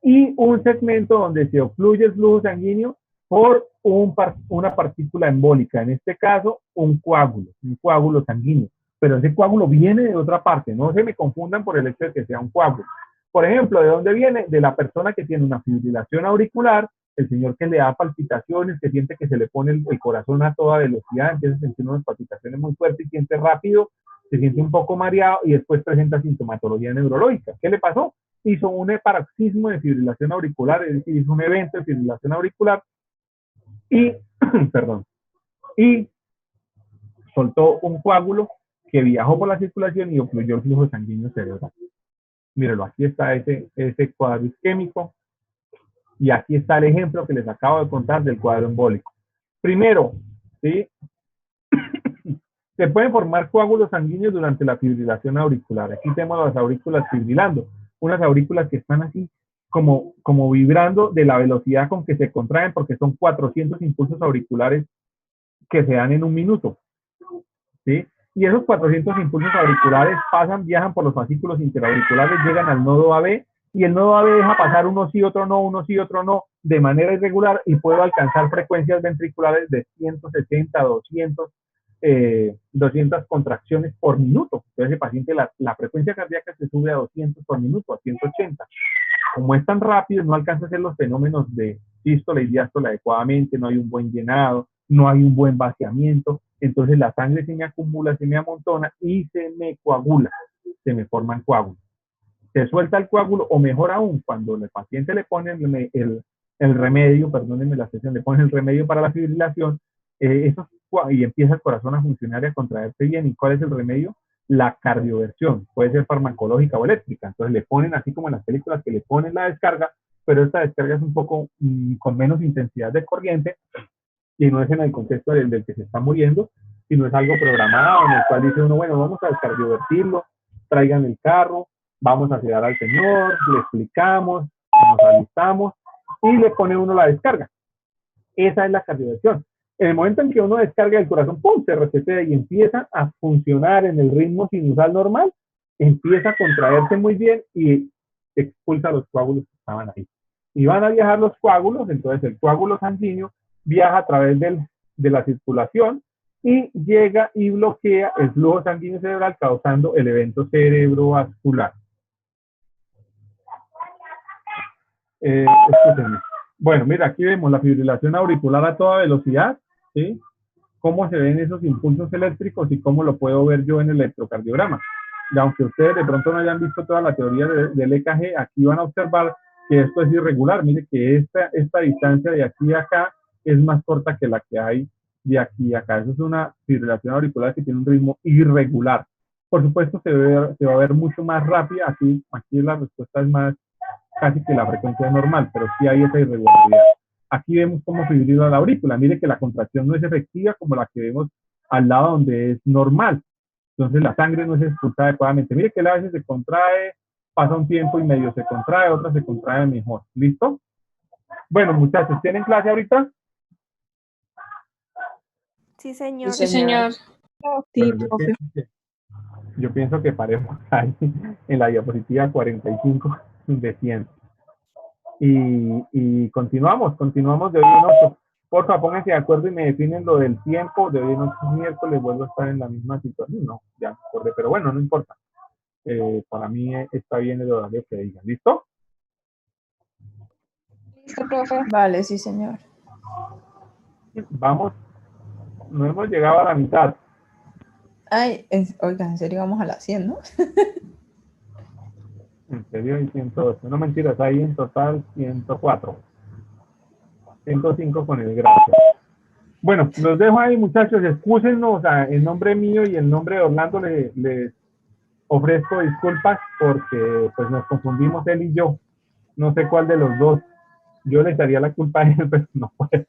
Y un segmento donde se ocluye el flujo sanguíneo por una partícula embólica, en este caso un coágulo sanguíneo, pero ese coágulo viene de otra parte, no se me confundan por el hecho de que sea un coágulo. Por ejemplo, ¿de dónde viene? De la persona que tiene una fibrilación auricular, el señor que le da palpitaciones, que siente que se le pone el corazón a toda velocidad, empieza a sentir unas palpitaciones muy fuertes y siente rápido, se siente un poco mareado y después presenta sintomatología neurológica. ¿Qué le pasó? Hizo un paroxismo de fibrilación auricular, es decir, hizo un evento de fibrilación auricular y, perdón, y soltó un coágulo que viajó por la circulación y ocluyó el flujo sanguíneo cerebral. Mírenlo, aquí está ese cuadro isquémico y aquí está el ejemplo que les acabo de contar del cuadro embólico. Primero, ¿sí? Se pueden formar coágulos sanguíneos durante la fibrilación auricular. Aquí tenemos las aurículas fibrilando, unas aurículas que están así como vibrando de la velocidad con que se contraen, porque son 400 impulsos auriculares que se dan en un minuto, ¿sí? Y esos 400 impulsos auriculares viajan por los fascículos interauriculares, llegan al nodo AB, y el nodo AB deja pasar uno sí, otro no, uno sí, otro no, de manera irregular, y puedo alcanzar frecuencias ventriculares de 160, 200 contracciones por minuto. Entonces el paciente, la frecuencia cardíaca se sube a 200 por minuto, a 180. Como es tan rápido, no alcanza a hacer los fenómenos de sístola y diástola adecuadamente, no hay un buen llenado, no hay un buen vaciamiento, entonces la sangre se me acumula, se me amontona y se me coagula, se me forman coágulos. Se suelta el coágulo, o mejor aún, cuando el paciente le pone el remedio, perdónenme la expresión, le pone el remedio para la fibrilación, y empieza el corazón a funcionar y a contraerse bien. ¿Y cuál es el remedio? La cardioversión. Puede ser farmacológica o eléctrica. Entonces le ponen, así como en las películas, que le ponen la descarga, pero esta descarga es un poco con menos intensidad de corriente, y no es en el contexto del que se está muriendo, sino es algo programado, en el cual dice uno, bueno, vamos a descardiovertirlo, traigan el carro, vamos a sedar al señor, le explicamos, nos alistamos, y le pone uno la descarga. Esa es la cardioversión. En el momento en que uno descarga el corazón, ¡pum!, se resetea y empieza a funcionar en el ritmo sinusal normal, empieza a contraerse muy bien y expulsa los coágulos que estaban ahí. Y van a viajar los coágulos, entonces el coágulo sanguíneo viaja a través de la circulación y llega y bloquea el flujo sanguíneo cerebral, causando el evento cerebrovascular. Escúchenme. Bueno, mira, aquí vemos la fibrilación auricular a toda velocidad, ¿sí? Cómo se ven esos impulsos eléctricos y cómo lo puedo ver yo en el electrocardiograma. Y aunque ustedes de pronto no hayan visto toda la teoría del EKG, aquí van a observar que esto es irregular. Mire que esta distancia de aquí a acá es más corta que la que hay de aquí a acá. Eso es una fibrilación auricular que tiene un ritmo irregular. Por supuesto, se va a ver mucho más rápida. Aquí la respuesta es más casi que la frecuencia normal, pero sí hay esa irregularidad. Aquí vemos cómo fibrila la aurícula. Mire que la contracción no es efectiva como la que vemos al lado donde es normal. Entonces la sangre no se expulsa adecuadamente. Mire que a veces se contrae, pasa un tiempo y medio se contrae, otra se contrae mejor. ¿Listo? Bueno, muchachos, ¿tienen clase ahorita? Sí, señor. Sí, señor. Sí, Bueno, profe. yo pienso que paremos ahí en la diapositiva 45 de 100. Y continuamos de hoy en 8. Por favor, pónganse de acuerdo y me definen lo del tiempo. De hoy en 8 miércoles vuelvo a estar en la misma situación. No, ya me acordé, pero bueno, no importa. Para mí está bien el horario que digan. ¿Listo? Listo, profe. Vale, sí, señor. Vamos. No hemos llegado a la mitad. Ay, oiga, en serio vamos a las 100, ¿no? En serio hay 108. No, mentiras, hay en total 104. 105 con el gracias. Bueno, los dejo ahí, muchachos. Excúsennos, en nombre mío y en nombre de Orlando les ofrezco disculpas porque pues nos confundimos él y yo. No sé cuál de los dos. Yo le echaría la culpa a él, pero no puedo.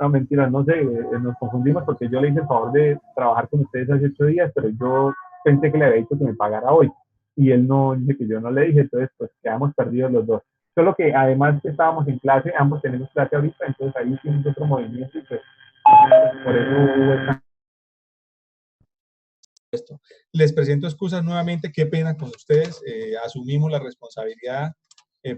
No, mentira, no sé, nos confundimos porque yo le hice el favor de trabajar con ustedes hace 8 días, pero yo pensé que le había dicho que me pagara hoy. Y él no, dice que yo no le dije, entonces pues quedamos perdidos los dos. Solo que además que estábamos en clase, ambos tenemos clase ahorita, entonces ahí hicimos otro movimiento y pues por eso hubo esto. Les presento excusas nuevamente, qué pena con ustedes, asumimos la responsabilidad,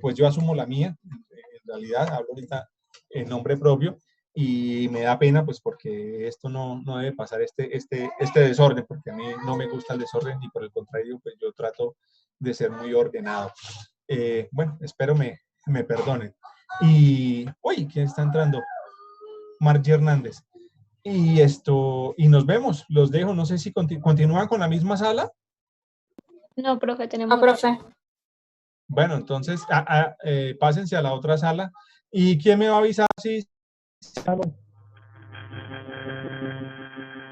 pues yo asumo la mía, en realidad hablo ahorita en nombre propio, y me da pena pues porque esto no debe pasar este desorden, porque a mí no me gusta el desorden y por el contrario pues yo trato de ser muy ordenado. Bueno, espero me perdonen. Y, uy, ¿quién está entrando? Margie Hernández. Y nos vemos, los dejo, no sé si continúan con la misma sala. No, profe, tenemos. No, profe. Bueno, entonces pásense a la otra sala. ¿Y quién me va a avisar si...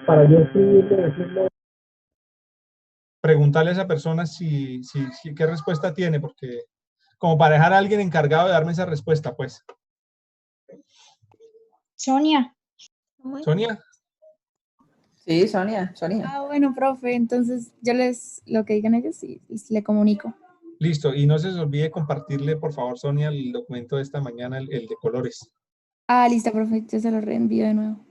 Para yo decirle... Preguntarle a esa persona qué respuesta tiene, porque como para dejar a alguien encargado de darme esa respuesta, pues. Sonia. ¿Sonia? Sí, Sonia. Ah, bueno, profe, entonces yo lo que digan ellos, sí, le comunico. Listo, y no se les olvide compartirle, por favor, Sonia, el documento de esta mañana, el de colores. Ah, listo, profe, yo se lo reenvío de nuevo.